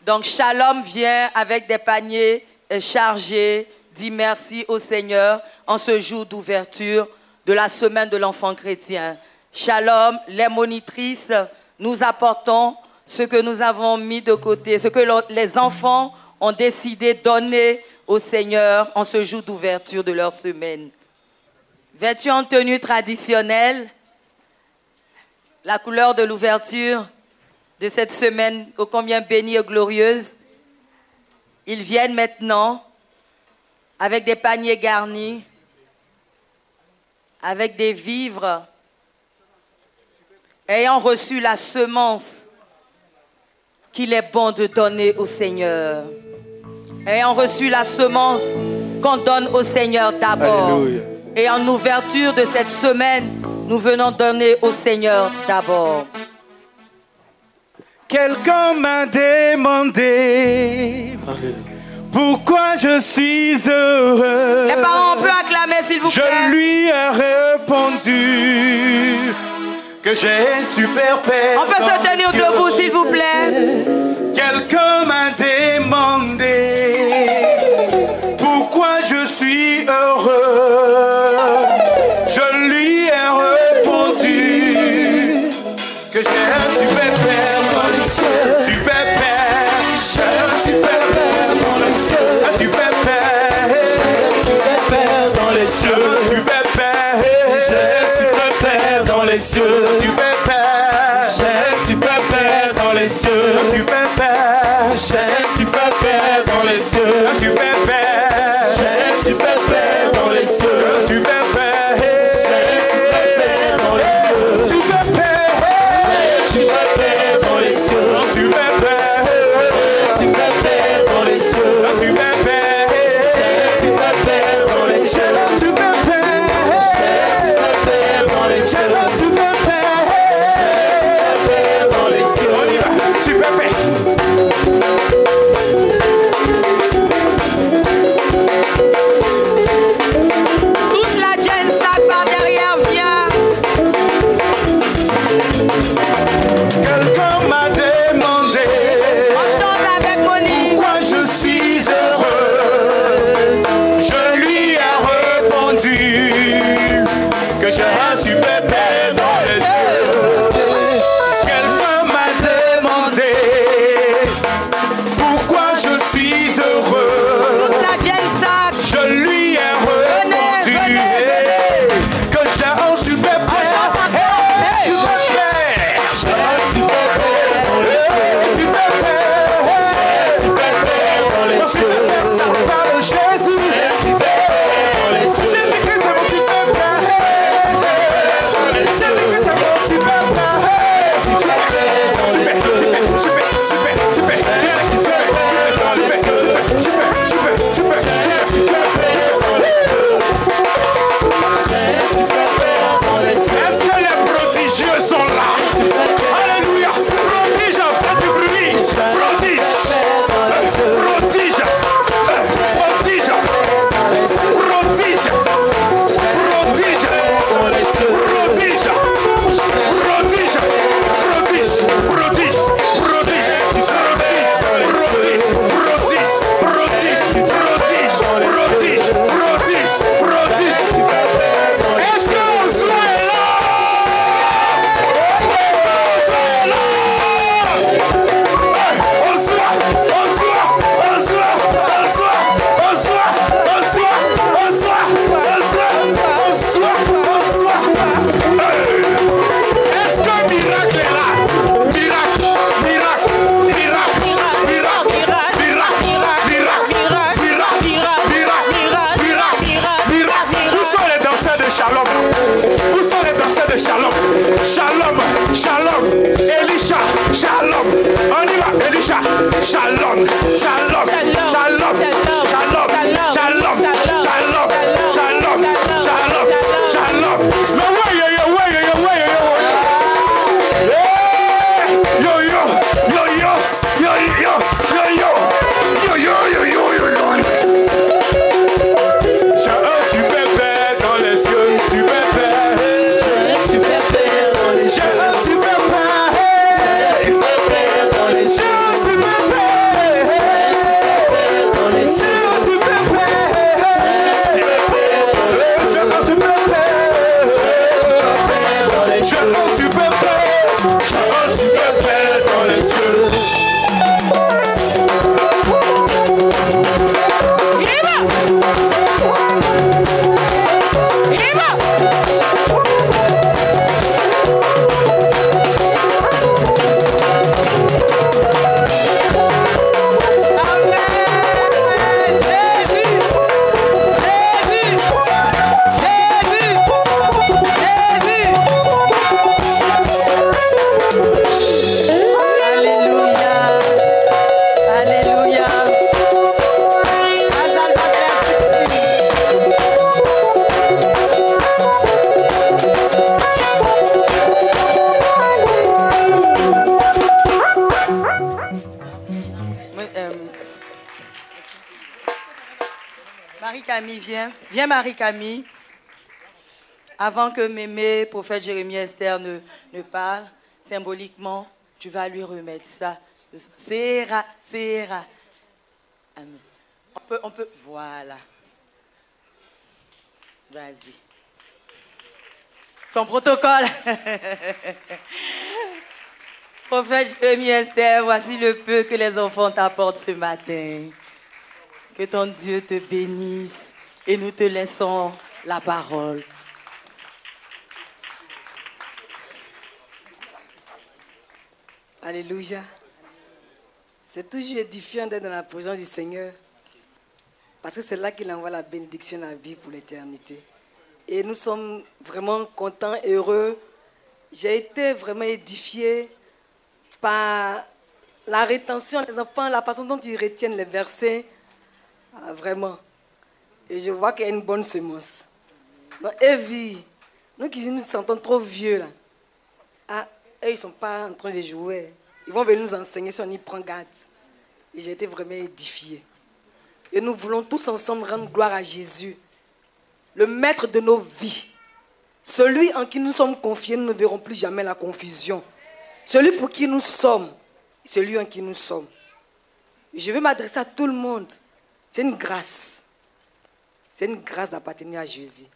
Donc Shalom vient avec des paniers chargés, dit merci au Seigneur en ce jour d'ouverture de la semaine de l'enfant chrétien. Shalom, les monitrices, nous apportons ce que nous avons mis de côté, ce que les enfants ont décidé de donner au Seigneur en ce jour d'ouverture de leur semaine. Vêtus en tenue traditionnelle, la couleur de l'ouverture de cette semaine ô combien bénie et glorieuse, ils viennent maintenant avec des paniers garnis, avec des vivres, ayant reçu la semence qu'il est bon de donner au Seigneur. Ayant reçu la semence qu'on donne au Seigneur d'abord. Et en ouverture de cette semaine, nous venons donner au Seigneur d'abord. Quelqu'un m'a demandé pourquoi je suis heureux. Les parents, on peut acclamer s'il vous plaît. Je lui ai répondu que j'ai un super père. On peut se tenir debout s'il vous plaît. Quelqu'un m'a demandé pourquoi je suis heureux. Je lui ai répondu que j'ai un super père dans les cieux. Super père, j'ai un super père dans les cieux. Un super père, j'ai un super père dans les cieux. Un super père, j'ai un super père dans les cieux. Un super père, j'ai un super père dans les cieux. Un super père, j'ai un super père dans les cieux. Un super père, j'ai un super père dans les cieux. Un super père, j'ai un super père dans les cieux. Super père. Shalom, shalom, shalom, shalom, shalom, shalom, shalom, shalom, shalom. No way, yo, yo, way, yo, yo, way, yo, yo, yo, yo, yo, yo, yo, yo, yo, yo, yo, yo, yo. J'ai un super père dans les cieux, super père. J'ai un super père dans les cieux. J'ai un super père. J'ai un super père dans les cieux. Marie-Camille, viens. Viens, Marie-Camille. Avant que Mémé, prophète Jérémie Esther, ne parle, symboliquement, tu vas lui remettre ça. Serra. On peut, voilà. Vas-y. Son protocole. Prophète Jérémie Esther, voici le peu que les enfants t'apportent ce matin. Que ton Dieu te bénisse et nous te laissons la parole. Alléluia. C'est toujours édifiant d'être dans la présence du Seigneur. Parce que c'est là qu'il envoie la bénédiction, la vie pour l'éternité. Et nous sommes vraiment contents, heureux. J'ai été vraiment édifié par la rétention des enfants, la façon dont ils retiennent les versets. Ah, vraiment. Et je vois qu'il y a une bonne semence. Donc, Evie, nous qui nous sentons trop vieux là. Ah, eux, ils ne sont pas en train de jouer. Ils vont venir nous enseigner si on y prend garde. Et j'ai été vraiment édifié. Et nous voulons tous ensemble rendre gloire à Jésus, le maître de nos vies. Celui en qui nous sommes confiés, nous ne verrons plus jamais la confusion. Celui pour qui nous sommes, celui en qui nous sommes. Je vais m'adresser à tout le monde. C'est une grâce. C'est une grâce d'appartenir à Jésus.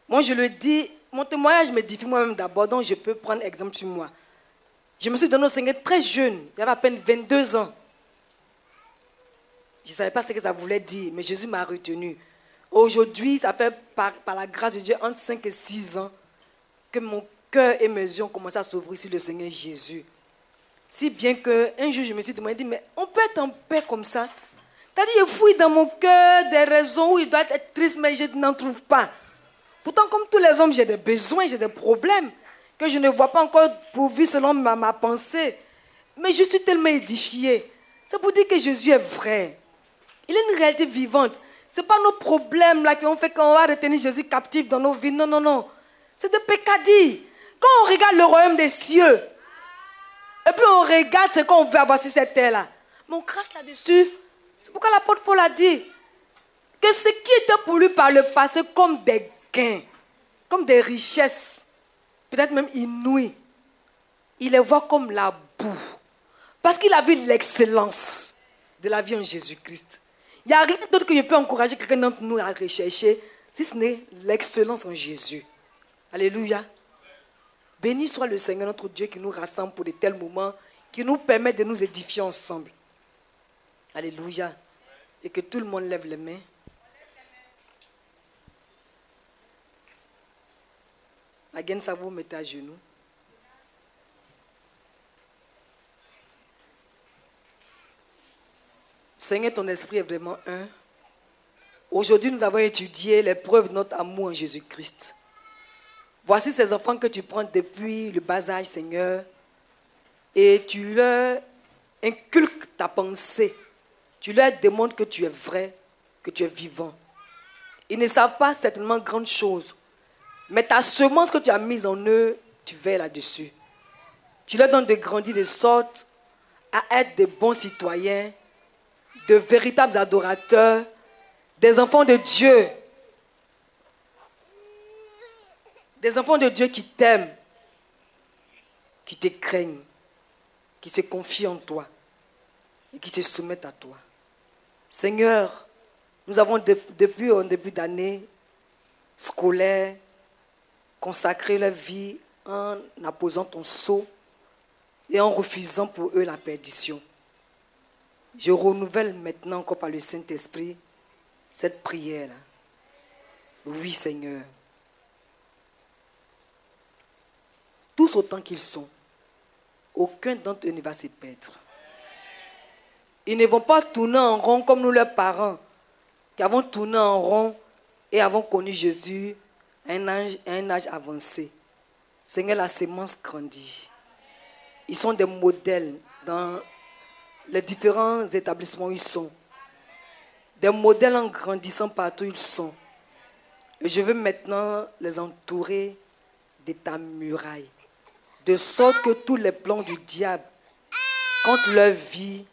Moi, je le dis, mon témoignage m'édifie moi-même d'abord, donc je peux prendre exemple sur moi. Je me suis donné au Seigneur très jeune, j'avais à peine 22 ans. Je ne savais pas ce que ça voulait dire, mais Jésus m'a retenu. Aujourd'hui, ça fait par la grâce de Dieu entre 5 et 6 ans que mon cœur et mes yeux ont commencé à s'ouvrir sur le Seigneur Jésus. Si bien qu'un jour, je me suis demandé, mais on peut être en paix comme ça? C'est-à-dire, je fouille dans mon cœur des raisons où il doit être triste, mais je n'en trouve pas. Pourtant, comme tous les hommes, j'ai des besoins, j'ai des problèmes que je ne vois pas encore pourvus selon ma pensée. Mais je suis tellement édifiée. C'est pour dire que Jésus est vrai. Il est une réalité vivante. Ce n'est pas nos problèmes là qui ont fait qu'on va retenir Jésus captif dans nos vies. Non, non, non. C'est des pécadilles. Quand on regarde le royaume des cieux, et puis on regarde ce qu'on veut avoir sur cette terre-là, mais on crache là-dessus. C'est pourquoi l'apôtre Paul a dit que ce qui était pour lui par le passé comme des gains, comme des richesses, peut-être même inouïes, il les voit comme la boue. Parce qu'il a vu l'excellence de la vie en Jésus-Christ. Il n'y a rien d'autre que je peux encourager quelqu'un d'entre nous à rechercher, si ce n'est l'excellence en Jésus. Alléluia. Béni soit le Seigneur notre Dieu qui nous rassemble pour de tels moments, qui nous permet de nous édifier ensemble. Alléluia. Et que tout le monde lève les mains. La gaine, ça vous mettez à genoux. Seigneur, ton esprit est vraiment un. Aujourd'hui, nous avons étudié les preuves de notre amour en Jésus-Christ. Voici ces enfants que tu prends depuis le bas âge, Seigneur, et tu leur inculques ta pensée. Tu leur demandes que tu es vrai, que tu es vivant. Ils ne savent pas certainement grandes choses. Mais ta semence que tu as mise en eux, tu veilles là-dessus. Tu leur donnes de grandir de sorte à être de bons citoyens, de véritables adorateurs, des enfants de Dieu. Des enfants de Dieu qui t'aiment, qui te craignent, qui se confient en toi et qui se soumettent à toi. Seigneur, nous avons depuis un début d'année scolaire consacré leur vie en apposant ton sceau et en refusant pour eux la perdition. Je renouvelle maintenant encore par le Saint-Esprit cette prière-là. Oui, Seigneur. Tous autant qu'ils sont, aucun d'entre eux ne va se perdre. Ils ne vont pas tourner en rond comme nous, leurs parents, qui avons tourné en rond et avons connu Jésus à un âge avancé. Seigneur, la sémence grandit. Ils sont des modèles dans les différents établissements où ils sont. Des modèles en grandissant partout où ils sont. Et je veux maintenant les entourer de ta muraille. De sorte que tous les plans du diable contre leur vie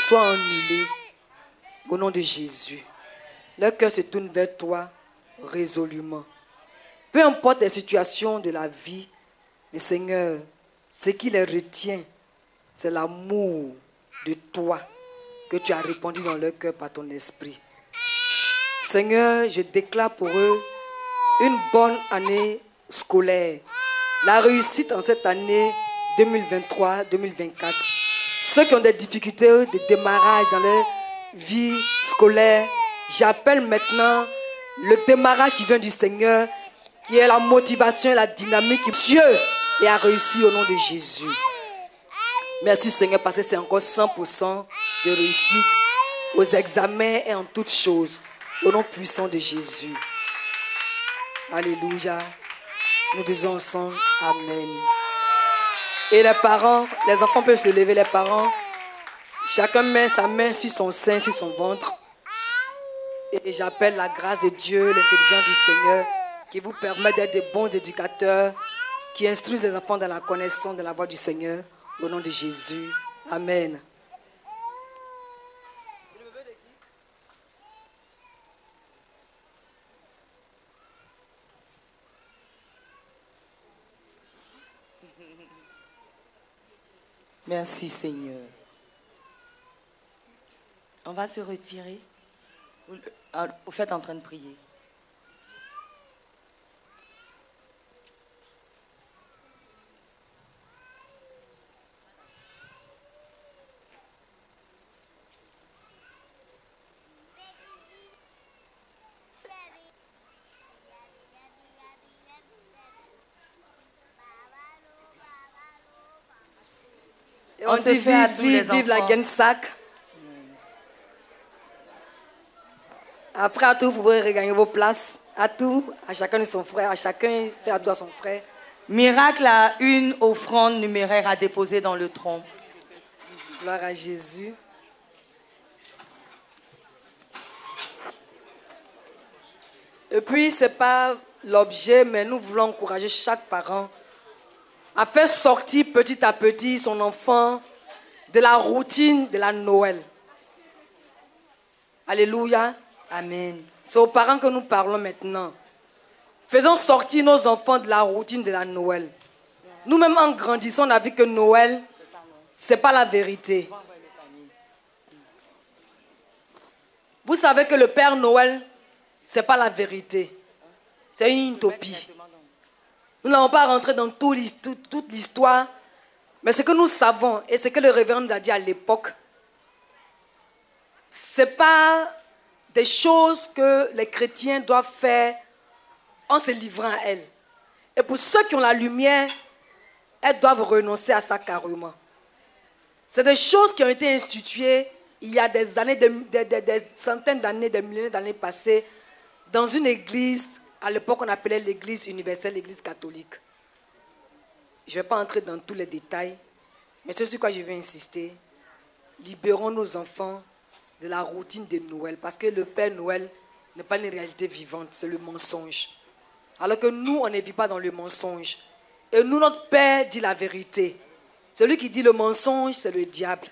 soient annulés au nom de Jésus. Leur cœur se tourne vers toi résolument. Peu importe les situations de la vie, mais Seigneur, ce qui les retient, c'est l'amour de toi que tu as répandu dans leur cœur par ton esprit. Seigneur, je déclare pour eux une bonne année scolaire. La réussite en cette année 2023-2024. Ceux qui ont des difficultés de démarrage dans leur vie scolaire, j'appelle maintenant le démarrage qui vient du Seigneur, qui est la motivation et la dynamique. Dieu est à réussir au nom de Jésus. Merci Seigneur parce que c'est encore 100% de réussite aux examens et en toutes choses. Au nom puissant de Jésus. Alléluia. Nous disons ensemble Amen. Et les parents, les enfants peuvent se lever, les parents. Chacun met sa main sur son sein, sur son ventre. Et j'appelle la grâce de Dieu, l'intelligence du Seigneur, qui vous permet d'être de bons éducateurs, qui instruisent les enfants dans la connaissance de la voix du Seigneur. Au nom de Jésus. Amen. Merci Seigneur. On va se retirer. Vous faites en train de prier. Et on dit vive la Gensac. Après, à tout, vous pouvez regagner vos places. À tout, à chacun de son frère, à chacun fait à toi son frère. Miracle a une offrande numéraire à déposer dans le tronc. Gloire à Jésus. Et puis, ce n'est pas l'objet, mais nous voulons encourager chaque parent à faire sortir petit à petit son enfant de la routine de la Noël. Alléluia. Amen. C'est aux parents que nous parlons maintenant. Faisons sortir nos enfants de la routine de la Noël. Nous-mêmes, en grandissant, on a vu que Noël, ce n'est pas la vérité. Vous savez que le Père Noël, ce n'est pas la vérité. C'est une utopie. Nous n'allons pas rentrer dans toute l'histoire, mais ce que nous savons et ce que le révérend nous a dit à l'époque, ce n'est pas des choses que les chrétiens doivent faire en se livrant à elle. Et pour ceux qui ont la lumière, elles doivent renoncer à ça carrément. C'est des choses qui ont été instituées il y a des années, des centaines d'années, des millénaires d'années passées, dans une église. À l'époque, on appelait l'église universelle, l'église catholique. Je ne vais pas entrer dans tous les détails, mais ce sur quoi je vais insister, libérons nos enfants de la routine de Noël. Parce que le Père Noël n'est pas une réalité vivante, c'est le mensonge. Alors que nous, on ne vit pas dans le mensonge. Et nous, notre Père dit la vérité. Celui qui dit le mensonge, c'est le diable.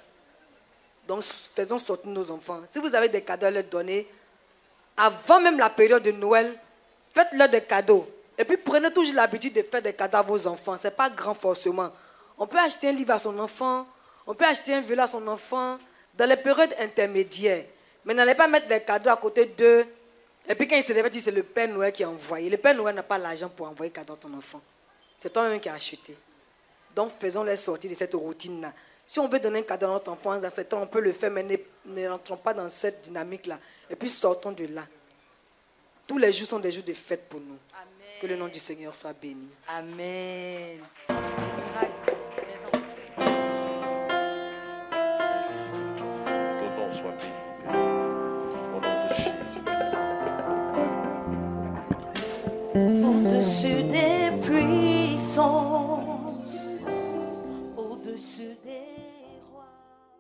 Donc, faisons sortir nos enfants. Si vous avez des cadeaux à leur donner, avant même la période de Noël, faites-leur des cadeaux. Et puis, prenez toujours l'habitude de faire des cadeaux à vos enfants. Ce n'est pas grand forcément. On peut acheter un livre à son enfant. On peut acheter un vélo à son enfant. Dans les périodes intermédiaires. Mais n'allez pas mettre des cadeaux à côté d'eux. Et puis, quand il se réveille, c'est le Père Noël qui a envoyé. Le Père Noël n'a pas l'argent pour envoyer cadeau à ton enfant. C'est toi-même qui as acheté. Donc, faisons-les sortir de cette routine-là. Si on veut donner un cadeau à notre enfant, dans ce temps, on peut le faire, mais ne rentrons pas dans cette dynamique-là. Et puis, sortons de là. Tous les jours sont des jours de fête pour nous. Amen. Que le nom du Seigneur soit béni. Amen. Ton nom soit béni. Au nom de Jésus. Au-dessus des puissants.